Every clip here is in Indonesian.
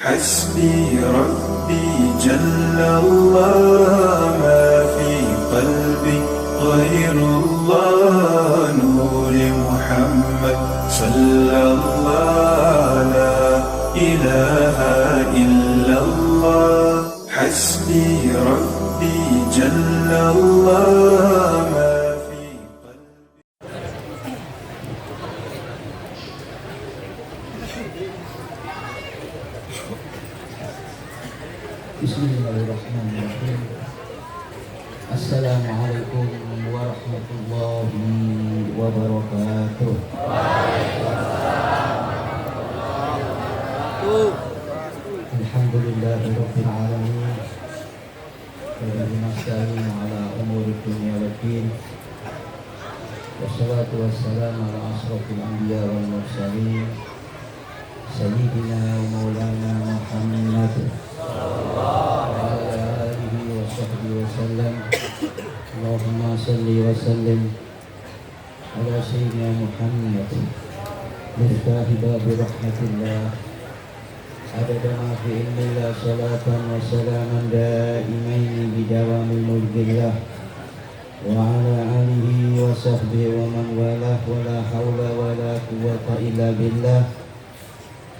حسبي ربي جل الله ما في قلبي غير الله نور محمد صلى الله لا إله إلا الله حسبي ربي جل الله ما في قلبي. Bismillahirrahmanirrahim. Assalamualaikum warahmatullahi wabarakatuh. Alhamdulillahirabbil alamin. Wa bihi nasta'inu ala umuri dunya waddin. Wassalatu wassalamu ala asrofil anbiya wal mursalin sayyidina wa maulana Muhammad Allahumma salli wa sallim ala sayyidina Muhammad miftahi babi rahmatillah adada ma fi ilmillah salatan wa salaman daimaini bidawamil mulkillah wa ala alihi wa sahbihi wa man walah wa la hawla wa la quwwata illa billah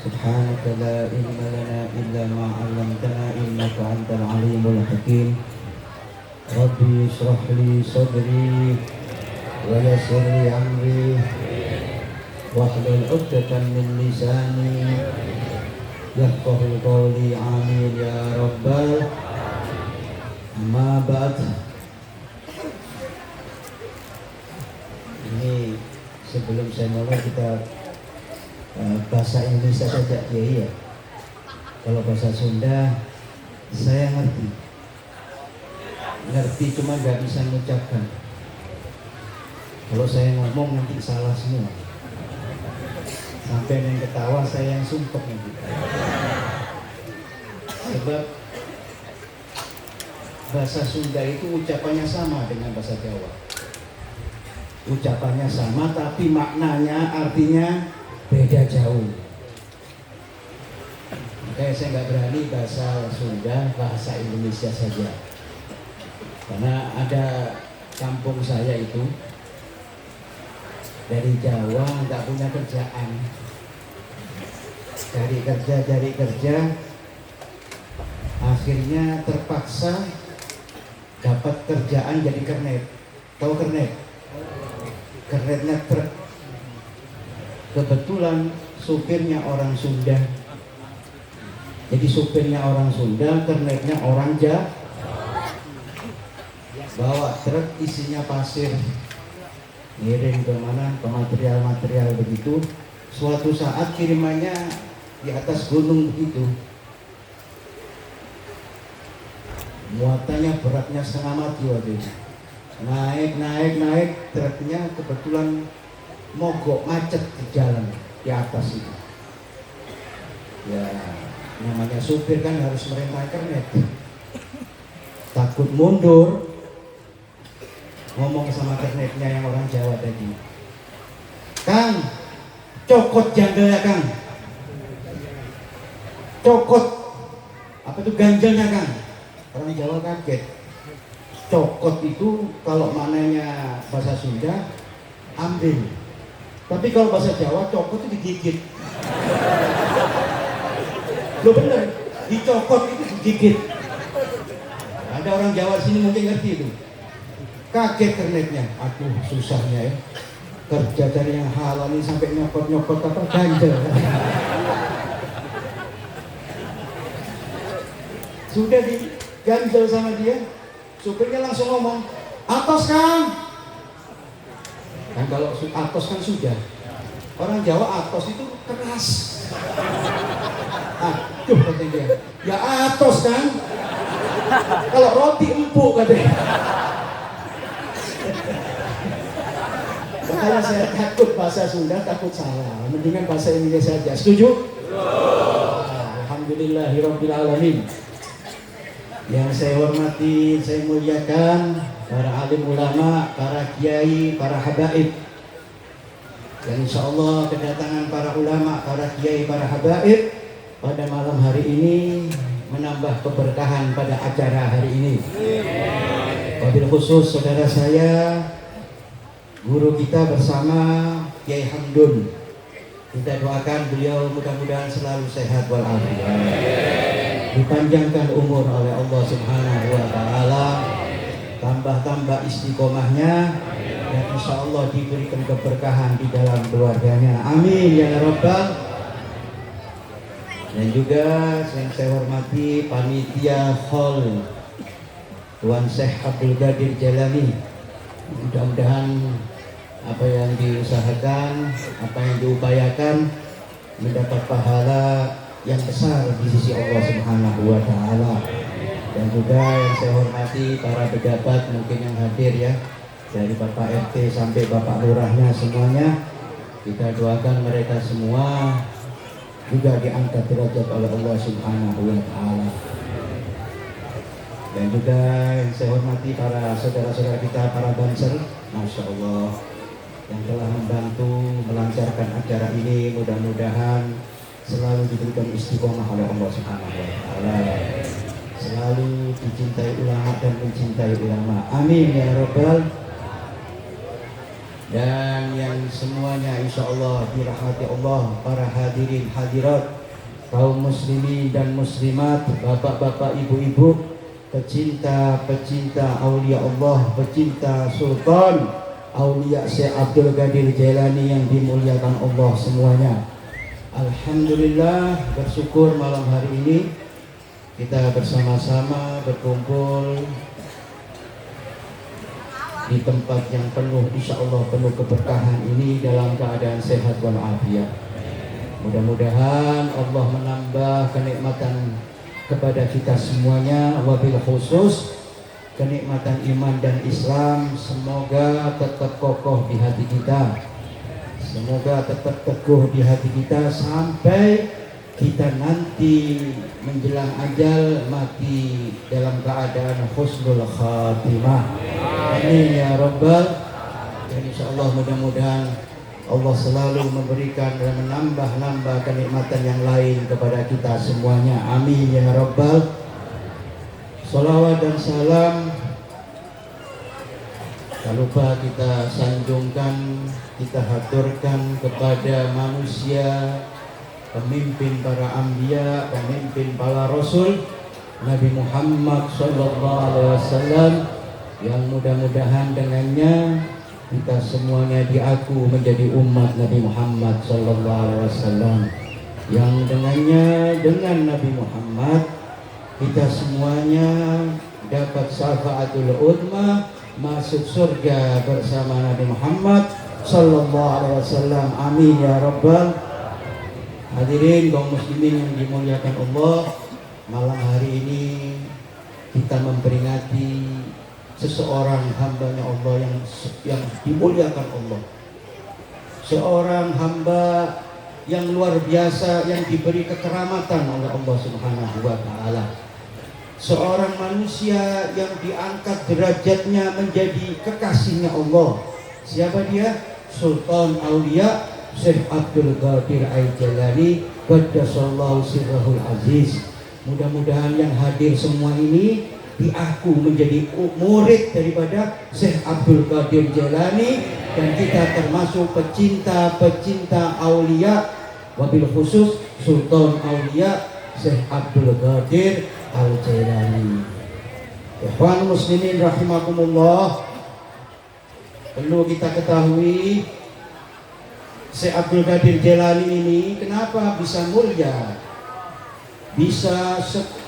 subhanaka la ilma lana illa ma 'allamtana innaka antal alimul hakim. Rabbi ishrah li sadri wa yassir li amri wahlul 'uqdatam min lisani yafqahu qawli amin ya rabbal amma ba'd. Ini sebelum saya mulai kita bahasa Indonesia saja ya. Kalau bahasa Sunda saya ngerti cuma nggak bisa mengucapkan. Kalau saya ngomong nanti salah semua. Sampai yang ketawa saya yang sumpah nanti. Sebab bahasa Sunda itu ucapannya sama dengan bahasa Jawa. Ucapannya sama tapi maknanya artinya beda jauh. Makanya saya nggak berani bahasa Sunda, bahasa Indonesia saja. Karena ada kampung saya itu dari Jawa nggak punya kerjaan, cari kerja, akhirnya terpaksa dapat kerjaan jadi kernet. Tahu kernet? Kernetnya truk. Kebetulan supirnya orang Sunda, jadi supirnya orang Sunda, kernetnya orang Jawa. Bawa truk isinya pasir, ngirim ke mana, ke material-material begitu. Suatu saat kirimannya di atas gunung begitu, muatannya beratnya setengah mati waktu itu. Naik, truknya kebetulan mogok macet di jalan di atas itu. Ya, namanya supir kan harus merintah kernet. Takut mundur, ngomong sama kernetnya yang orang Jawa tadi, "Kang, cokot janggelnya Kang." Cokot, apa itu ganjelnya Kang? Orang Jawa kaget. Cokot itu kalau maknanya bahasa Sunda ambil. Tapi kalau bahasa Jawa cokot itu digigit. Loh bener, dicokot itu digigit. Ada orang Jawa sini mungkin ngerti itu. Kaget kernetnya, aduh susahnya ya. Kerja dari yang halal ini sampai nyokot apa ganjel. Sudah diganjel sama dia, supirnya langsung ngomong, "Atos Kang." Kan kalau atos kan sudah. Orang Jawa atos itu keras. Aduh kata dia, "Ya atos kan." Kalau roti empuk katanya. Makanya saya takut bahasa Sunda, takut salah. Mendingan bahasa Indonesia saja. Setuju? Alhamdulillahirabbil alamin. Yang saya hormati, saya muliakan para alim ulama, para kiai, para habaib. Dan insya Allah kedatangan para ulama, para kiai, para habaib pada malam hari ini menambah keberkahan pada acara hari ini. Wabil khusus saudara saya, guru kita bersama Kiai Hamdun. Kita doakan beliau mudah-mudahan selalu sehat walafiat, dipanjangkan umur oleh Allah Subhanahu wa taala, tambah-tambah istiqomahnya, dan insya Allah diberikan keberkahan di dalam keluarganya. Amin ya rabbal. Dan juga yang saya hormati panitia hall Tuan Syekh Abdul Qadir Jailani. Mudah-mudahan apa yang diusahakan, apa yang diupayakan mendapat pahala yang besar di sisi Allah Subhanahu wa taala. Dan juga yang saya hormati para pejabat mungkin yang hadir ya, dari Bapak RT sampai Bapak Lurahnya semuanya, kita doakan mereka semua juga diangkat derajat oleh Allah Subhanahu wa taala. Dan juga yang saya hormati para saudara-saudara kita, para banser, Masya Allah, yang telah membantu melancarkan acara ini. Mudah-mudahan selalu diberikan istiqomah oleh Allah Subhanahu wa taala, selalu dicintai ulama dan mencintai ulama. Amin ya rabbal. Dan yang semuanya insya Allah dirahmati Allah, para hadirin hadirat, kaum muslimin dan muslimat, bapak-bapak, ibu-ibu, pecinta aulia Allah, pecinta Sultan Aulia Syekh Abdul Qadir Jailani yang dimuliakan Allah semuanya. Alhamdulillah, bersyukur malam hari ini kita bersama-sama berkumpul di tempat yang penuh, insya Allah penuh keberkahan ini dalam keadaan sehat walafiat. Mudah-mudahan Allah menambah kenikmatan kepada kita semuanya, wabil khusus kenikmatan iman dan Islam semoga tetap kokoh di hati kita, semoga tetap teguh di hati kita sampai kita nanti menjelang ajal mati dalam keadaan husnul khatimah. Amin ya rabbal. Dan insya Allah mudah-mudahan Allah selalu memberikan dan menambah-nambah kenikmatan yang lain kepada kita semuanya. Amin ya rabbal. Salawat dan salam tak lupa kita sanjungkan, kita haturkan kepada manusia, pemimpin para anbiya, pemimpin para rasul, Nabi Muhammad sallallahu alaihi wasallam, yang mudah-mudahan dengannya kita semuanya diaku menjadi umat Nabi Muhammad sallallahu alaihi wasallam, yang dengannya, dengan Nabi Muhammad kita semuanya dapat syafaatul uzma, masuk surga bersama Nabi Muhammad sallallahu alaihi wasallam. Amin ya rabbal. Hadirin kaum muslimin yang dimuliakan Allah, malam hari ini kita memperingati seseorang hambanya Allah yang dimuliakan Allah, seorang hamba yang luar biasa yang diberi kekeramatan oleh Allah Subhanahu wa taala, seorang manusia yang diangkat derajatnya menjadi kekasihnya Allah. Siapa dia? Sultan Aulia Syekh Abdul Qadir Jailani qaddasallahu sirrahul aziz. Mudah-mudahan yang hadir semua ini diaku menjadi murid daripada Syekh Abdul Qadir Jailani, dan kita termasuk pecinta aulia, wabil khusus Sultan Aulia Syekh Abdul Qadir Jailani. Ikhwan muslimin rahimakumullah, perlu kita ketahui Syekh Abdul Qadir Jailani ini kenapa bisa mulia, bisa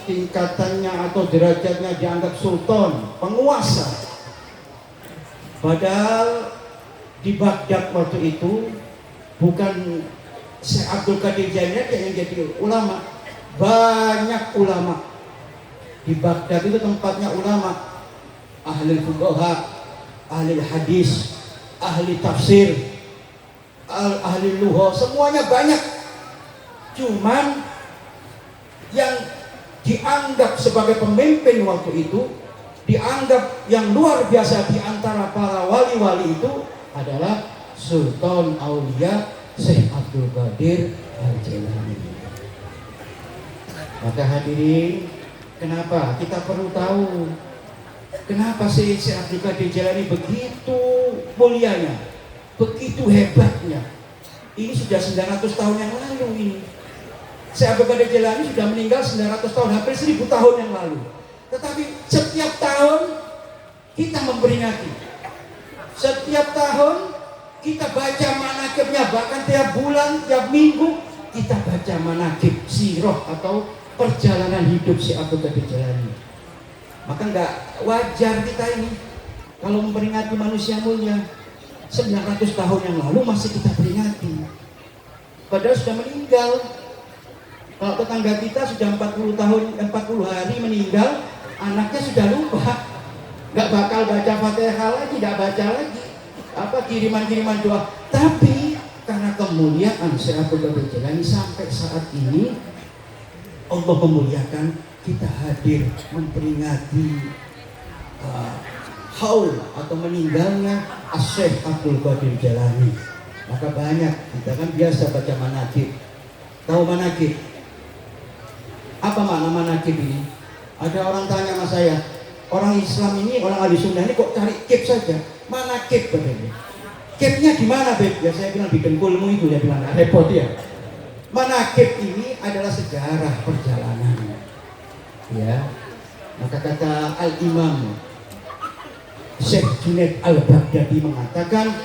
tingkatannya atau derajatnya dianggap sultan, penguasa. Padahal di Baghdad waktu itu bukan Syekh Abdul Qadir Jailani yang jadi ulama, banyak ulama. Di Baghdad itu tempatnya ulama, ahli fuqaha, ahli hadis, ahli tafsir, ahli lughah, semuanya banyak. Cuman yang dianggap sebagai pemimpin waktu itu, dianggap yang luar biasa di antara para wali-wali itu adalah Sultan Aulia Syekh Abdul Qadir Jailani. Maka hadirin, kenapa kita perlu tahu kenapa Syekh Abdul Qadir Jailani begitu mulianya, begitu hebatnya. Ini sudah 900 tahun yang lalu ini. Syekh Abdul Qadir Jailani sudah meninggal 900 tahun, hampir 1000 tahun yang lalu. Tetapi setiap tahun kita memperingati. Setiap tahun kita baca manaqibnya, bahkan tiap bulan, tiap minggu kita baca manaqib sirah atau perjalanan hidup Syekh Abdul Qadir Jailani. Maka enggak wajar kita ini kalau memperingati manusia mulia 900 tahun yang lalu masih kita peringati. Padahal sudah meninggal. Kalau tetangga kita sudah 40 tahun, 40 hari meninggal, anaknya sudah lupa. Enggak bakal baca Fatihah lagi, tidak baca lagi apa kiriman-kiriman doa. Tapi karena kemuliaan Syekh Abdul Qadir Jailani sampai saat ini Allah memuliakan kita hadir memperingati haul atau meninggalnya Syekh Abdul Qadir Jailani. Maka banyak kita kan biasa baca manaqib. Tahu manaqib? Apa makna manaqib ini? Ada orang tanya sama saya, orang Islam ini, orang ahli sunnah ini kok cari kip saja? Manaqib katanya. Kipnya di mana, Beb? Ya saya bilang di dengkulmu itu, dia bilang repot ya. Manaqib ini adalah sejarah perjalanan. Ya. Maka kata Al-Imam Syekh Junaid Al-Baghdadi mengatakan,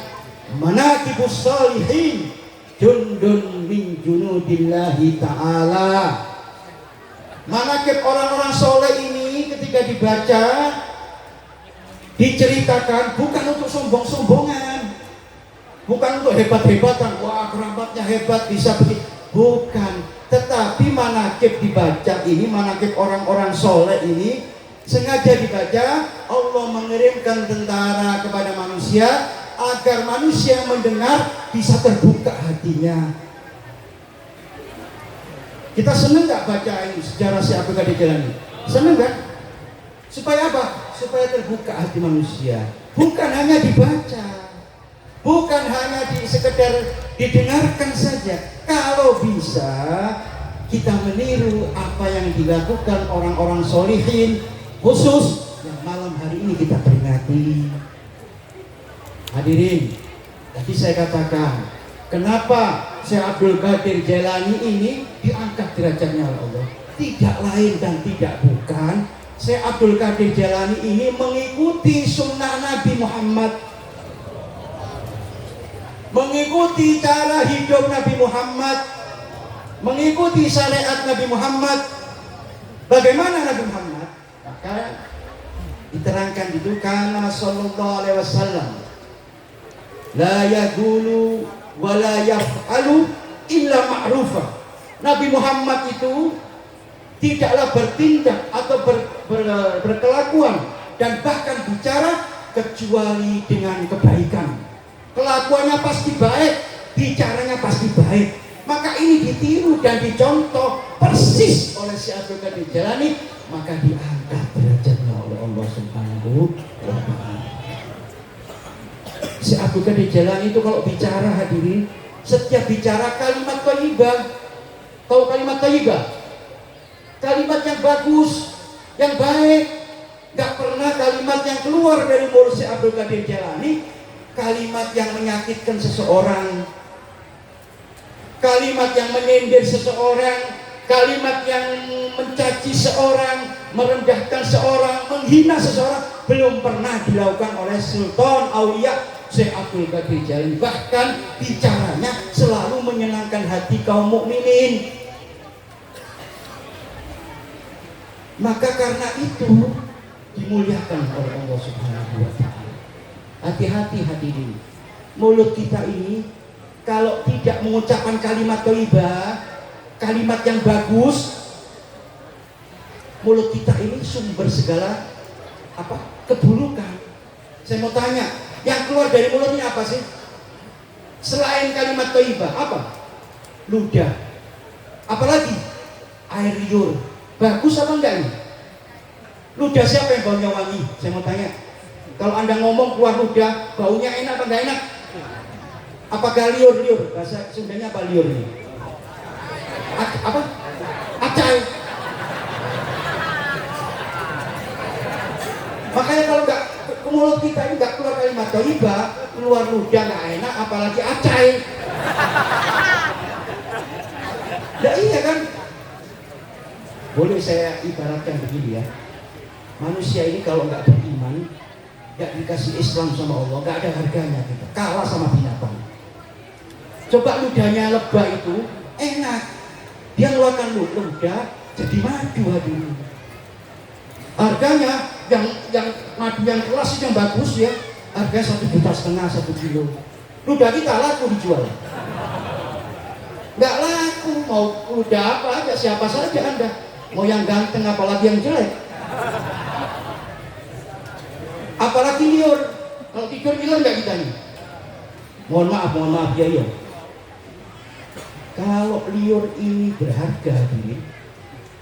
manaqibus shalihin jundun min junudillahi ta'ala. Manaqib orang-orang soleh ini ketika dibaca, diceritakan bukan untuk sombong-sombongan, bukan untuk hebat-hebatan, wah kerabatnya hebat bisa begitu, bukan. Tetapi manaqib dibaca ini, manaqib orang-orang soleh ini sengaja dibaca. Allah mengirimkan tentara kepada manusia agar manusia mendengar bisa terbuka hatinya. Kita senang nggak baca ini sejarah Syekh Abdul Qadir Jailani? Senang kan? Supaya apa? Supaya terbuka hati manusia. Bukan hanya dibaca, bukan hanya sekedar didengarkan saja. Kalau bisa kita meniru apa yang dilakukan orang-orang solihin, khusus yang malam hari ini kita peringati. Hadirin, tadi saya katakan, kenapa Syekh Abdul Qadir Jailani ini diangkat derajatnya oleh Allah? Tidak lain dan tidak bukan, Syekh Abdul Qadir Jailani ini mengikuti sunnah Nabi Muhammad, mengikuti cara hidup Nabi Muhammad, mengikuti syariat Nabi Muhammad. Bagaimana Nabi Muhammad? Maka diterangkan itu, kana sallallahu alaihi wasallam la yaqulu wa la yaf'alu illa ma'rufa. Nabi Muhammad itu tidaklah bertindak atau berkelakuan dan bahkan bicara kecuali dengan kebaikan. Kelakuannya pasti baik, bicaranya pasti baik. Maka ini ditiru dan dicontoh persis oleh Syekh Abdul Qadir Jailani, maka diangkat derajatnya oleh Allah Subhanahu wa ta'ala. Syekh Abdul Qadir Jailani itu kalau bicara, hadirin, setiap bicara kalimat thayyibah. Tahu kalimat thayyibah? Kalimat yang bagus, yang baik. Gak pernah kalimat yang keluar dari mulut Syekh Abdul Qadir Jailani kalimat yang menyakitkan seseorang, kalimat yang menyindir seseorang, kalimat yang mencaci seorang, merendahkan seorang, menghina seseorang, belum pernah dilakukan oleh Sultan Aulia Syekh Abdul Qadir Jailani. Bahkan bicaranya selalu menyenangkan hati kaum mukminin. Maka karena itu dimuliakan oleh Allah Subhanahu wa ta'ala. Hati-hati hadirin, mulut kita ini kalau tidak mengucapkan kalimat thayyibah, kalimat yang bagus, mulut kita ini sumber segala keburukan. Saya mau tanya, yang keluar dari mulut ini apa sih? Selain kalimat thayyibah, apa? Ludah. Apalagi? Air liur. Bagus apa enggak ini? Ludah siapa yang baunya wangi? Saya mau tanya. Kalau Anda ngomong keluar ludah, baunya enak apa enggak enak? Apakah liur-liur? Bahasa Sundanya apa liur ini? Apa? Acai. mulut kita ini nggak keluar kalimat thayyibah, keluar ludah nggak enak, apalagi acai. Ya iya kan? Boleh saya ibaratkan begini ya. Manusia ini kalau nggak beriman, nggak dikasih Islam sama Allah, nggak ada harganya kita. Kalah sama binatang. Coba ludahnya lebah itu enak, dia ngeluarkan ludah jadi madu hadirin. Harganya yang madu yang kelas yang bagus ya, harga 1,5 juta 1 kilo. Ludah kita laku dijual. Nggak laku, mau ludah apa aja, siapa saja Anda, mau yang ganteng apalagi yang jelek, apalagi liur. Kalau tidur bilang nggak kita nih, mohon maaf ya iya. Kalau liur ini berharga ini,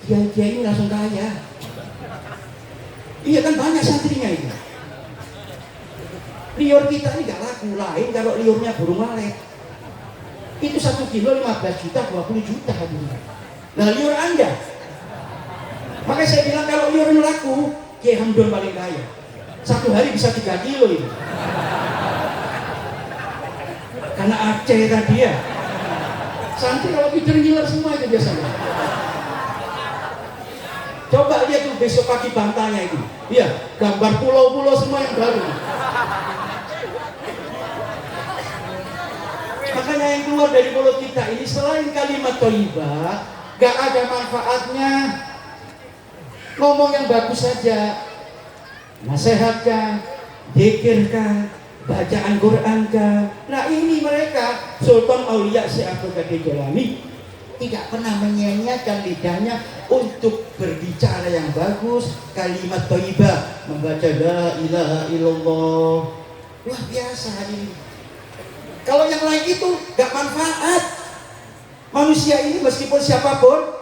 kiai-kiai ini langsung kaya. Iya kan, banyak santrinya itu. Liur kita ini gak laku, lain kalau liurnya burung walet. Itu 1 kilo 15 juta 20 juta. Nah liur Anda, makanya saya bilang kalau liur ini laku, Kiai Hamdun paling kaya. 1 hari bisa 3 kilo ini. Karena Aceh tadi ya. Santri kalau tidur ngiler semua itu biasanya. Coba lihat tuh besok pagi bantanya itu. Iya, gambar pulau-pulau semua yang baru. Makanya yang keluar dari mulut kita ini selain kalimat thayyibah, gak ada manfaatnya. Ngomong yang bagus saja, nasihatkan, zikirkan, bacaan Quran kan. Nah ini mereka Sultan Aulia Syekh Abdul Qadir Jailani tidak pernah menyia-nyiakan lidahnya untuk berbicara yang bagus, kalimat thayyibah, membaca la ilaha illallah. Luar biasa ini. Kalau yang lain itu gak manfaat. Manusia ini meskipun siapapun,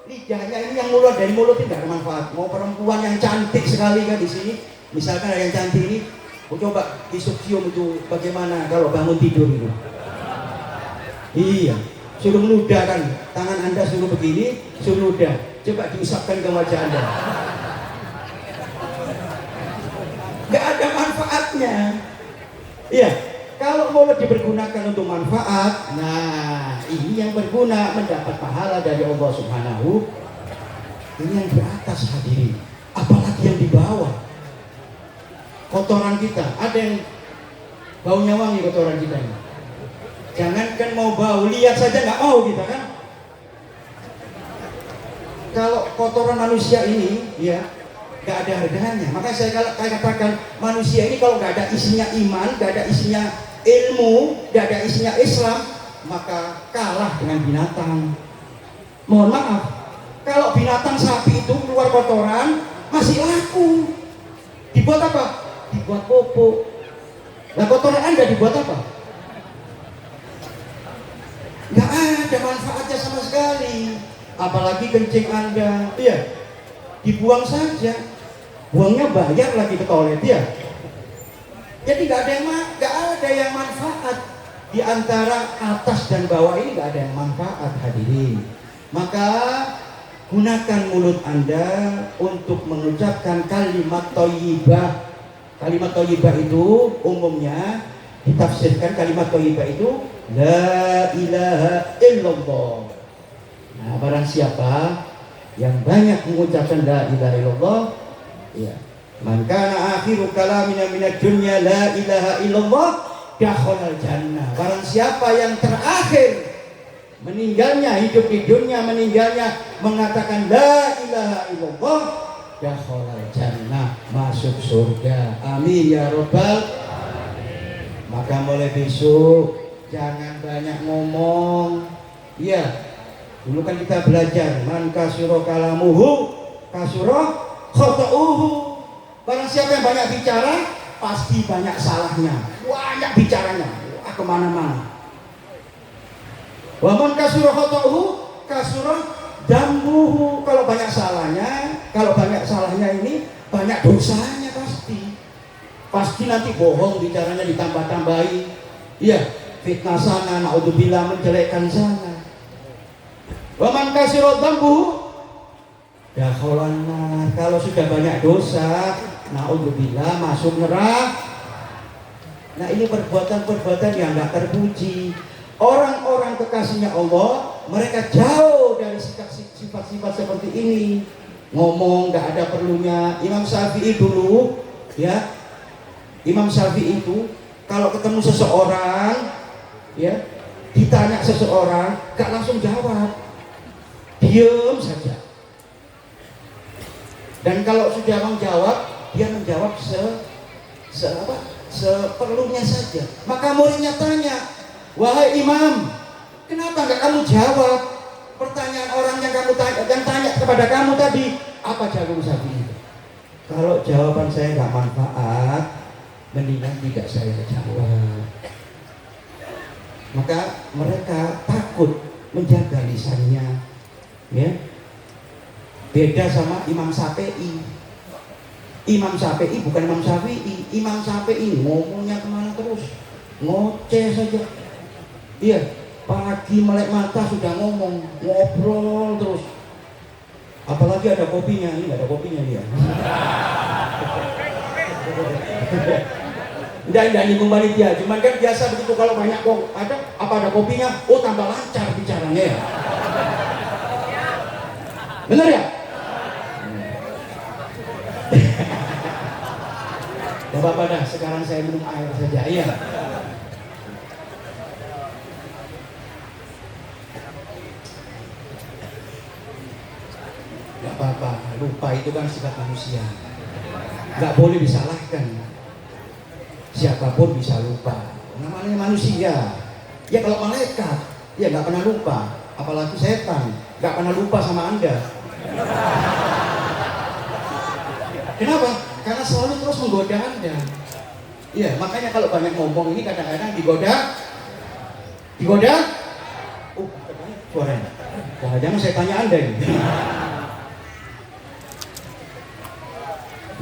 lidahnya ini yang keluar dari mulut ini gak ada manfaat. Mau perempuan yang cantik sekali kan di sini, misalkan ada yang cantik ini, coba disucium itu bagaimana kalau bangun tidur itu. Iya, suruh meludah kan, tangan Anda suruh begini, suruh ludah. Coba diusapkan ke wajah Anda. Gak ada manfaatnya. Iya, kalau mulut dipergunakan untuk manfaat, nah ini yang berguna, mendapat pahala dari Allah Subhanahu. Ini yang di atas hadirin, apalagi yang di bawah. Kotoran kita, ada yang baunya wangi kotoran kita ini. Jangankan mau bau, lihat saja nggak mau kita kan. Kalau kotoran manusia ini, ya nggak ada harganya. Makanya saya katakan manusia ini kalau nggak ada isinya iman, nggak ada isinya ilmu, nggak ada isinya Islam, maka kalah dengan binatang. Mohon maaf, kalau binatang sapi itu keluar kotoran masih laku. Dibuat apa? Dibuat pupuk. Nah kotoran Anda dibuat apa? Nggak ada manfaatnya sama sekali. Apalagi kencing Anda, ya dibuang saja. Buangnya bayar lagi ke toilet ya. Jadi nggak ada yang manfaat. Di antara atas dan bawah ini nggak ada yang manfaat hadirin. Maka gunakan mulut Anda untuk mengucapkan kalimat thayyibah. Kalimat thayyibah itu umumnya ditafsirkan kalimat thayyibah itu la ilaha illallah. Nah, barang siapa yang banyak mengucapkan la ilaha illallah, ya, man kana akhiru kalamina minad dunya la ilaha illallah dakhalal jannah. Barang siapa yang terakhir meninggalnya, hidup di dunia meninggalnya mengatakan la ilaha illallah, dakhalal jannah, masuk surga. Amin ya rabbal alamin. Maka mulai besok jangan banyak ngomong. Iya, dulu kan kita belajar man kasura kalamuhu kasura khata'uhu. Barang siapa yang banyak bicara pasti banyak salahnya, banyak bicaranya, kemana-mana. Wa man kasura khata'uhu kasura dambuhu. Kalau banyak salahnya ini banyak dosanya pasti nanti bohong, bicaranya ditambah-tambahi. Iya, fitnah sana, naudzubillah, menjelekkan sana. Wa man kasura dambuhu dakhalan nar. Kalau sudah banyak dosa naudzubillah masuk neraka. Nah ini perbuatan-perbuatan yang nggak terpuji. Orang-orang kekasihnya Allah, mereka jauh dari sifat-sifat seperti ini. Ngomong nggak ada perlunya. Imam Syafi'i dulu, ya, Imam Syafi'i itu kalau ketemu seseorang, ya, ditanya seseorang, nggak langsung jawab, diem saja. Dan kalau sudah menjawab, dia menjawab seperlunya saja. Maka muridnya tanya, wahai imam, kenapa nggak kamu jawab pertanyaan orang yang tanya kepada kamu tadi? Apa jawab Syafi'i? Kalau jawaban saya nggak manfaat, mendingan tidak saya jawab. Maka mereka takut menjaga lisannya, ya. Beda sama Imam Syafi'i. Imam Syafi'i bukan Imam Syafi'i. Imam Syafi'i ngomongnya kemana terus, ngoceh saja. Iya, pagi melek mata sudah ngomong, ngobrol terus. Apalagi ada kopinya, ini nggak ada kopinya dia. Tidak nyinggung panitia, cuman kan biasa begitu kalau banyak kok ada kopinya, oh tambah lancar bicaranya ya. Bener ya? Gak apa-apa dah, sekarang saya minum air saja, iya. Gak apa-apa, lupa itu kan sifat manusia. Gak boleh disalahkan. Siapapun bisa lupa. Namanya manusia. Ya kalau malaikat, ya gak pernah lupa. Apalagi setan, gak pernah lupa sama Anda. Kenapa? Karena selalu terus menggoda Anda. Iya, makanya kalau banyak ngomong ini kadang-kadang digoda. Suaranya. Jangan-jangan saya tanya Anda ini.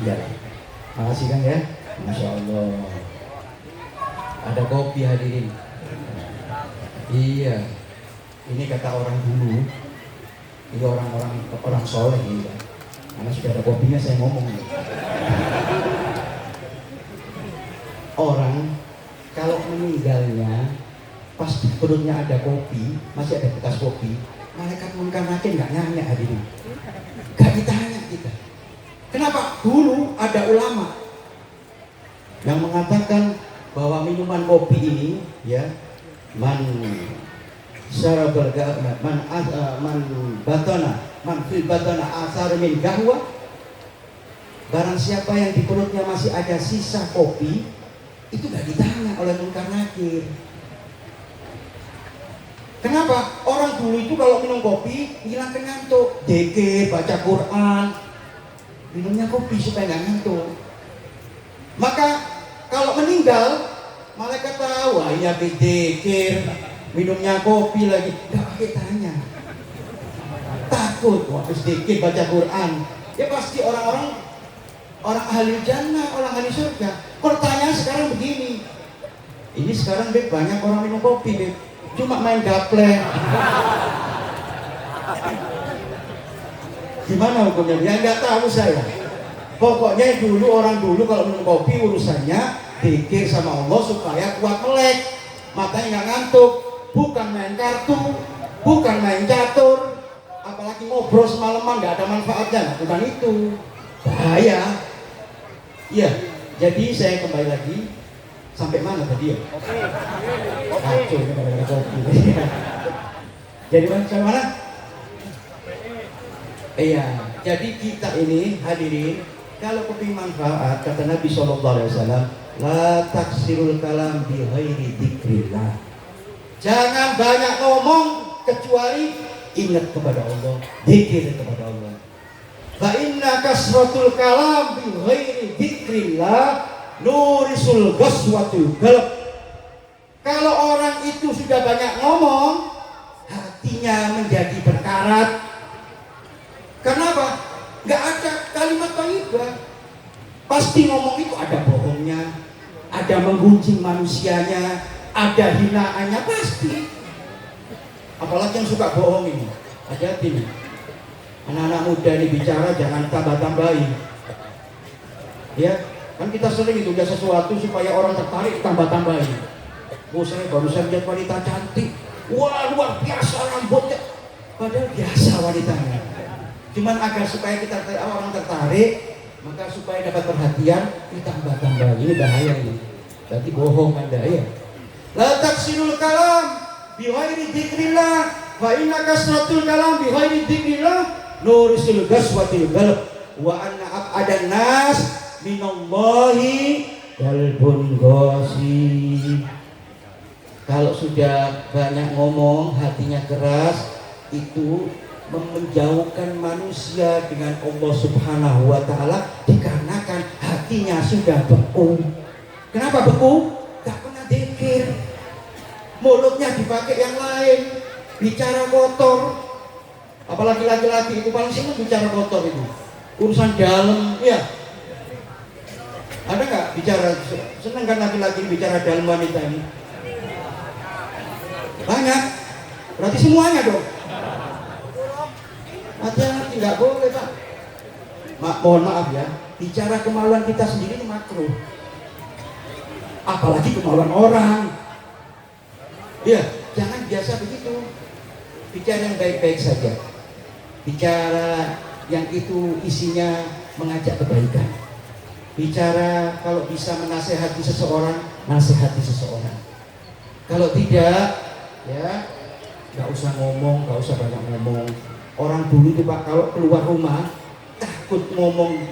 Iya. Makasih kan ya. Masya Allah. Ada kopi hadirin. Iya. Ini kata orang dulu. Ini orang soleh ini. Karena sudah ada kopinya saya ngomong. Orang kalau meninggalnya pas di perutnya ada kopi, masih ada bekas kopi, malaikat munkar nakir nggak nanya hadirin, nggak ditanya kita. Kenapa? Dulu ada ulama yang mengatakan bahwa minuman kopi ini, ya, man fil batana asar min gahwa, barang siapa yang di perutnya masih ada sisa kopi, itu gak ditanya oleh munkar nakir. Kenapa? Orang dulu itu kalau minum kopi hilangkan ngantuk, dzikir, baca Quran, minumnya kopi supaya gak ngantuk. Maka kalau meninggal, malaikat tahu, ini habis dzikir, minumnya kopi lagi, gak pakai tanya. Takut, habis dzikir, baca Quran, ya pasti orang ahli jannah, orang ahli surga. Pertanyaan sekarang begini, ini sekarang Beb banyak orang minum kopi Beb, cuma main gaplek. Gimana hukumnya? Ya nggak tahu saya. Pokoknya orang dulu kalau minum kopi urusannya pikir sama Allah supaya kuat melek, matanya nggak ngantuk, bukan main kartu, bukan main catur, apalagi ngobrol semalaman nggak ada manfaatnya, bukan itu, bahaya. Iya. Jadi saya kembali lagi, sampai mana tadi ya? Kacau ini pada kopi. Jadi sampai mana? Iya. Jadi kita ini hadirin, kalau kopi manfaat, kata Nabi SAW, la taksirul kalam bi ghairi dzikrillah. Jangan banyak ngomong kecuali ingat kepada Allah, zikir kepada Allah. Fa inna kasratul kalam bi ghairi dzikrillah nurisul ghaswatul qalb. Kalau orang itu sudah banyak ngomong, hatinya menjadi berkarat. Kenapa? Enggak ada kalimat thayyibah. Pasti ngomong itu ada bohongnya, ada menggunjing manusianya, ada hinaannya pasti. Apalagi yang suka bohong ini. Hati-hati nih. Anak-anak muda ini bicara jangan tambah-tambahin. Ya, kan kita sering itu lihat sesuatu supaya orang tertarik tambah-tambahin. Oh, saya baru saja lihat wanita cantik. Wah, luar biasa rambutnya. Padahal biasa wanitanya. Cuman agar supaya orang tertarik, maka supaya dapat perhatian ditambah-tambah. Ini bahaya ini. Berarti bohong Anda ya. La taksilul kalam bi ghairi dzikrillah fa inna kasratul kalam bi ghairi dzikrillah nurisul gaswatil qalb wa anna abadan nas minallahi qalbun ghashi. Kalau sudah banyak ngomong, hatinya keras, itu menjauhkan manusia dengan Allah Subhanahu wa Ta'ala, dikarenakan hatinya sudah beku. Kenapa beku? Gak pernah dzikir. Mulutnya dipakai yang lain, bicara kotor. Apalagi laki-laki itu paling senang bicara kotor itu. Urusan dalam, ya. Ada nggak bicara senang kan laki-laki bicara dalam wanita ini? Banyak. Berarti semuanya dong. Hati-hati, nggak boleh Pak. Mohon maaf ya, bicara kemaluan kita sendiri itu makruh. Apalagi kemaluan orang. Ya, jangan biasa begitu. Bicara yang baik-baik saja. Bicara yang itu isinya mengajak kebaikan. Bicara kalau bisa menasehati seseorang, nasihati seseorang. Kalau tidak, ya nggak usah ngomong, nggak usah banyak ngomong. Orang dulu itu Pak, kalau keluar rumah takut ngomong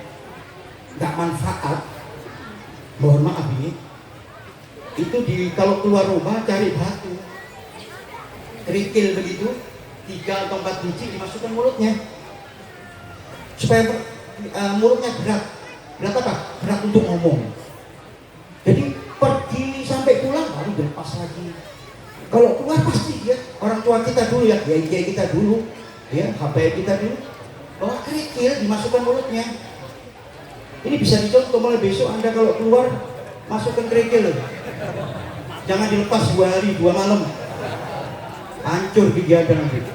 nggak manfaat. Mohon maaf ini, itu kalau keluar rumah cari batu, kerikil begitu, 3 atau 4 biji dimasukkan mulutnya, supaya mulutnya berat apa? Berat untuk ngomong. Jadi pergi sampai pulang baru dilepas lagi. Kalau keluar pasti ya, orang tua kita dulu ya, kiai kita dulu, ya, HP kita dulu, bawa kerikil dimasukkan mulutnya. Ini bisa dicontoh mulai besok Anda kalau keluar masukkan kerikil. Jangan dilepas 2 hari 2 malam, hancur gigi Anda nanti.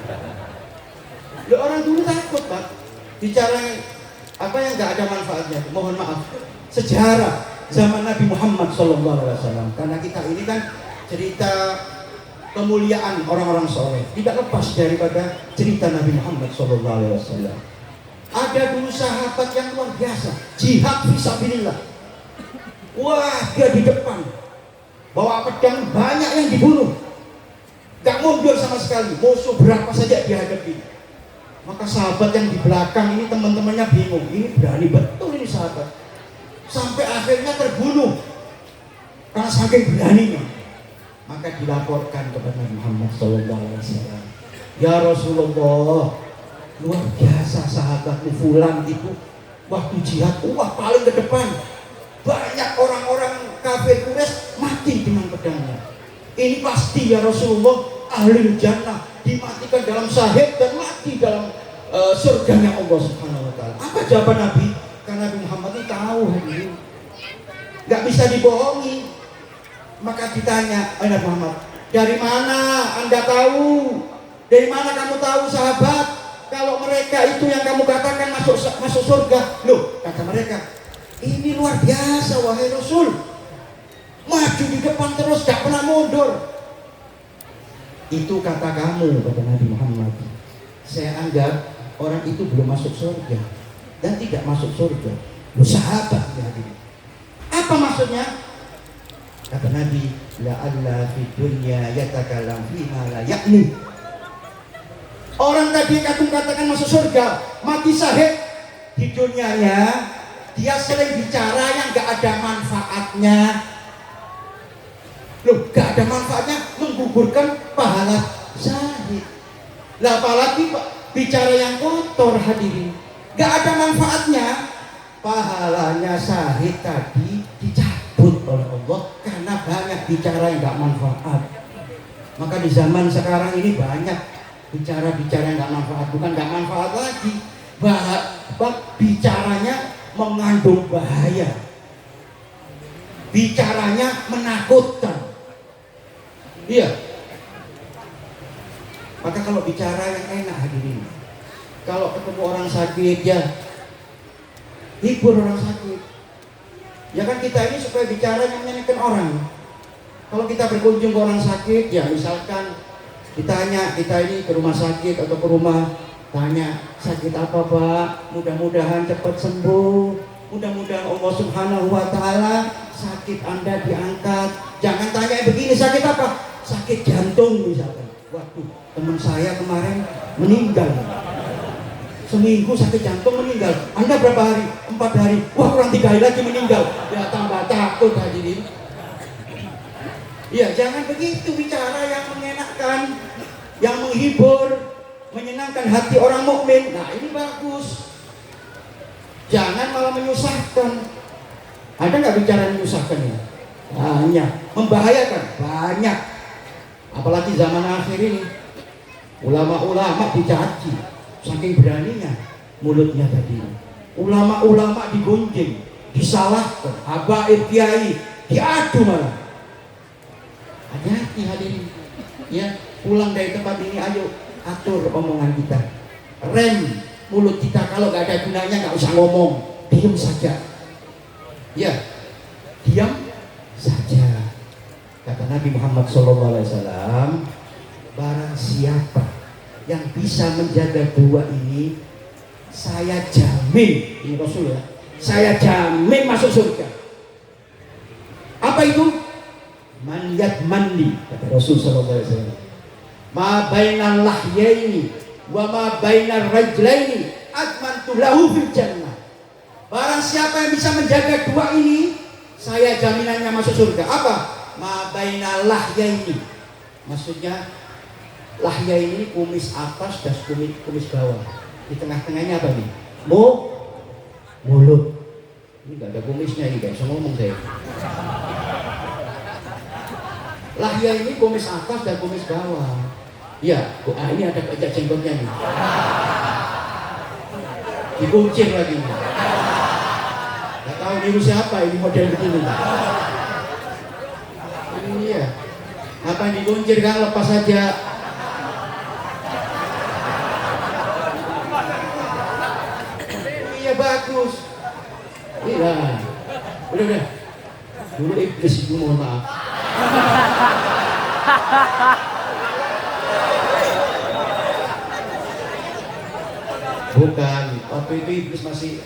Loh, orang dulu takut Pak, bicara apa yang nggak ada manfaatnya. Mohon maaf, sejarah zaman Nabi Muhammad SAW, karena kita ini kan cerita kemuliaan orang-orang soleh, tidak lepas daripada cerita Nabi Muhammad SAW. Ada dulu sahabat yang luar biasa, jihad fisabilillah. Wah, dia di depan bawa pedang, banyak yang dibunuh, gak mundur sama sekali, musuh berapa saja dihadapi. Maka sahabat yang di belakang ini teman-temannya bingung, ini berani betul ini sahabat, sampai akhirnya terbunuh karena saking beraninya. Maka dilaporkan kepada Nabi Muhammad SAW. Ya Rasulullah, luar biasa sahabatmu fulan itu waktu jihad, wah paling ke depan. Banyak orang-orang kafir Quraisy mati dengan pedangnya. Ini pasti ya Rasulullah ahli jannah, dimatikan dalam syahid dan mati dalam surganya Allah Subhanahu wa Ta'ala. Apa jawaban Nabi? Karena Nabi Muhammad ini tahu hadirin, nggak bisa dibohongi. Maka ditanya, Nabi Muhammad, dari mana Anda tahu? Dari mana kamu tahu sahabat kalau mereka itu yang kamu katakan masuk surga? Loh, kata mereka, ini luar biasa wahai Rasul, maju di depan terus, gak pernah mundur. Itu kata kamu, kata Nabi Muhammad. Saya anggap orang itu belum masuk surga dan tidak masuk surga. Loh, sahabat ya. Apa maksudnya? Kata Nabi, la'alla fi dunya yatakallam fima la ya'ni. Orang tadi yang katakan masuk surga, mati syahid, di dunianya dia sering bicara yang gak ada manfaatnya. Loh, gak ada manfaatnya, menggugurkan pahala syahid. Lah apalagi bicara yang kotor hadirin, gak ada manfaatnya, pahalanya syahid tadi dicabut oleh Allah karena banyak bicara yang gak manfaat. Maka di zaman sekarang ini banyak bicara-bicara yang gak manfaat, bukan gak manfaat lagi, bicaranya mengandung bahaya, bicaranya menakutkan. Iya. Maka kalau bicara yang enak hadirin, kalau ketemu orang sakit ya hibur orang sakit. Ya kan kita ini supaya bicara yang menyenangkan orang. Kalau kita berkunjung ke orang sakit, ya misalkan ditanya, kita ini ke rumah sakit atau ke rumah, tanya, sakit apa Pak? Mudah-mudahan cepat sembuh. Mudah-mudahan Allah Subhanahu wa Ta'ala sakit Anda diangkat. Jangan tanya begini, sakit apa? Sakit jantung misalkan. Waduh, teman saya kemarin meninggal. Seminggu sakit jantung meninggal. Anda berapa hari? 4 hari. Wah, kurang 3 hari lagi meninggal. Ya tambah takut hadirin. Ya jangan begitu, bicara yang mengenakan, yang menghibur, menyenangkan hati orang mukmin. Nah ini bagus. Jangan malah menyusahkan. Ada nggak bicara menyusahkan ya? Banyak. Membahayakan? Banyak. Apalagi zaman akhir ini, ulama-ulama dicaci, saking beraninya mulutnya tadi. Ulama-ulama digunjing, disalahkan, habaib kiai, diadu malah. Hati-hati hadirin. Ya, pulang dari tempat ini ayo atur omongan kita. Rem mulut kita, kalau nggak ada gunanya nggak usah ngomong, diam saja. Ya, diam saja. Kata Nabi Muhammad SAW, barang siapa yang bisa menjaga dua ini, saya jamin, ini Rasul ya, saya jamin masuk surga. Apa itu? Man yatmanni, kata Rasul SAW, ma bainal lahyaini wa ma bainar rajlaini atmantu lahu fil jannah. Barang siapa yang bisa menjaga dua ini, saya jaminannya masuk surga. Apa? Ma bainal lahyaini, maksudnya lahya ini kumis atas dan kumis bawah. Di tengah-tengahnya apa nih? Mulut. Ini gak ada kumisnya, ini gak bisa ngomong saya. Lahya ini kumis atas dan kumis bawah. Ya, ini ada pajak jenggotnya nih. Dikuncir lagi nih. Gak tahu niru siapa ini model begini. Ini ya. Apa yang dikuncir kan, lepas saja. Iya bagus. Iya. Udah. Dulu iblis itu, mohon maaf. Bukan, waktu itu iblis masih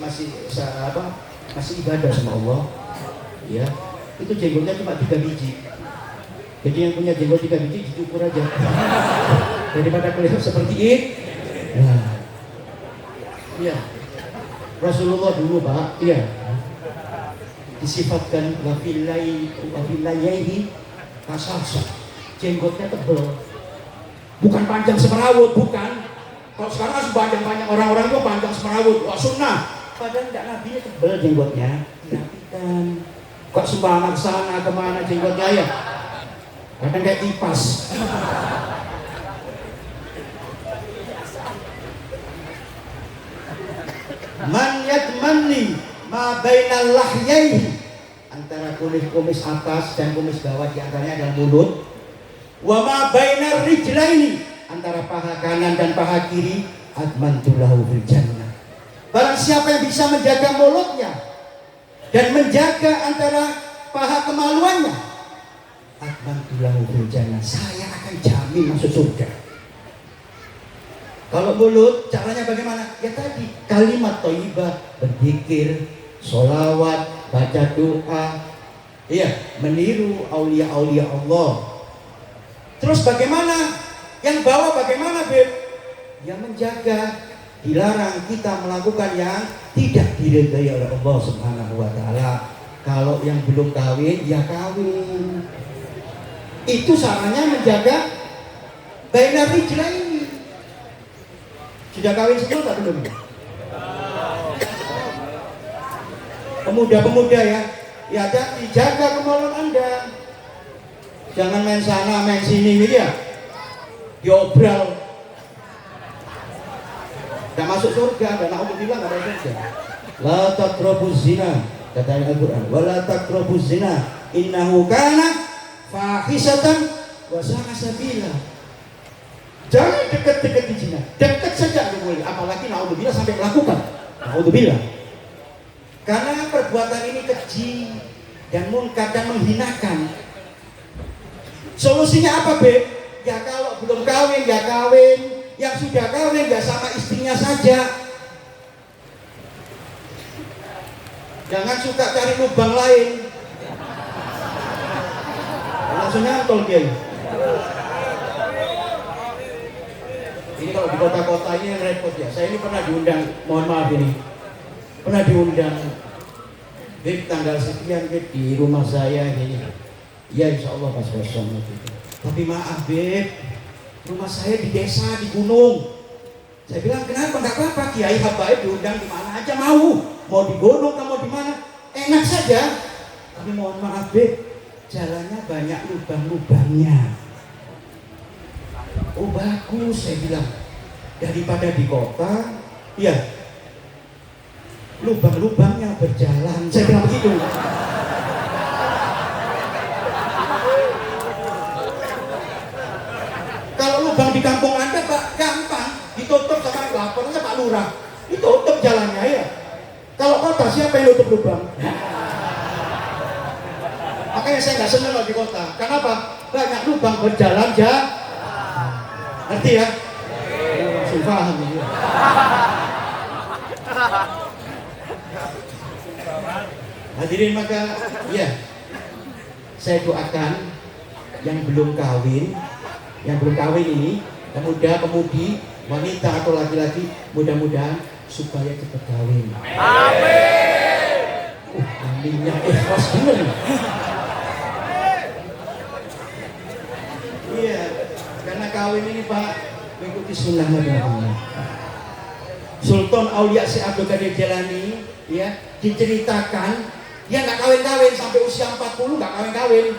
ibadah sama Allah. Ya, itu jenggotnya cuma 3 biji. Jadi yang punya jenggot 3 biji dicukur aja. Daripada kelihatan seperti ini. Nah, iya. Rasulullah dulu Pak, iya, disifatkan wafilayaihi kasasa, jenggotnya tebal, bukan panjang semerawut, bukan. Kalau sekarang panjang-panjang, orang-orang itu panjang semerawut, wah sunnah. Padahal tidak, nabinya tebal jenggotnya, dirapikan. Kok sembarangan sana kemana jenggotnya ya? Kadang kayak kipas. Man yatmanni ma bainal lahyaihi, antara kumis atas dan kumis bawah, di antaranya adalah mulut. Wa ma bainar rijlaini, antara paha kanan dan paha kiri, atmantu lahu fil jannah. Barang siapa yang bisa menjaga mulutnya dan menjaga antara paha kemaluannya, atmantu lahu fil jannah, saya akan jamin masuk surga. Kalau mulut, caranya bagaimana? Ya tadi, kalimat thayyibah, berzikir, sholawat, baca doa, iya, meniru aulia-aulia Allah. Terus bagaimana? Yang bawah bagaimana, Beb? Ya menjaga, dilarang kita melakukan yang tidak diridhai oleh Allah Subhanahu wa Ta'ala. Kalau yang belum kawin, ya kawin. Itu caranya menjaga bainar rijlaini. Sudah kawin semua tak belum? Pemuda-pemuda ya, ya dijaga kemaluan Anda. Jangan main sana, main sini gitu ya. Diobral. Gak masuk surga, dan aku bilang gak ada surga. La taqrabuz zina, kata Al-Quran. Wa la taqrabuz zina, innahu kana fahisatan wa sa'a sabila. Jangan dekat-dekat di zina, dekat saja boleh, apalagi naudzubillah sampai melakukan. Naudzubillah. Karena perbuatan ini keji dan munkar dan menghinakan. Solusinya apa, Beb? Ya kalau belum kawin ya kawin, yang sudah kawin ya sama istrinya saja. Jangan suka cari lubang lain. Langsung nyantol, Kiai. Ini kalau di kota-kota ini yang repot ya. Saya ini pernah diundang, mohon maaf ini, pernah diundang, Beb tanggal sekian Beb di rumah saya gini. Ya insya Allah pas kosong gitu. Tapi maaf Beb, rumah saya di desa, di gunung. Saya bilang kenapa? Enggak apa-apa, Kiai Habaib diundang di mana aja mau di gunung, mau di mana, enak saja. Tapi mohon maaf Beb, jalannya banyak lubang-lubangnya. Oh bagus, saya bilang, daripada di kota, ya lubang-lubangnya berjalan. Saya bilang begitu. Kalau lubang di kampung Anda Pak, gampang, ditutup sama lapornya Pak Lurah, ditutup jalannya ya. Kalau kota siapa yang tutup lubang? Makanya saya nggak senang di kota. Kenapa? Banyak lubang berjalan ya. Ngerti ya? Langsung paham ya. Hadirin maka ya saya doakan yang belum kawin ini, pemuda-pemudi, wanita atau laki-laki, mudah-mudahan supaya cepat kawin. Amin. Aminnya ikhlas bener. Iya, karena kawin ini Pak mengikuti sunnah Nabi Muhammad. Sultan Aulia Syekh Abdul Qadir Jailani ya diceritakan dia nggak kawin-kawin sampai usia 40 nggak kawin-kawin.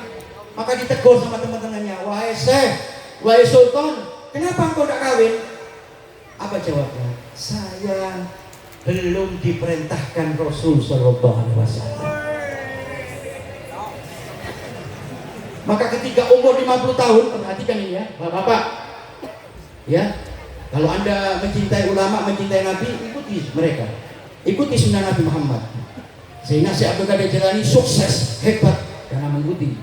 Maka ditegur sama teman-temannya, wahai Syekh, wahai Sultan, kenapa engkau nggak kawin? Apa jawabnya? Saya belum diperintahkan Rasul Sallallahu Alaihi Wasallam. Maka ketika umur 50 tahun, perhatikan ini ya, Bapak-bapak, ya, kalau Anda mencintai ulama, mencintai Nabi, ikuti mereka, ikuti sunnah Nabi Muhammad. Sehingga Syekh Abdul Qadir Jailani sukses, hebat karena mengikuti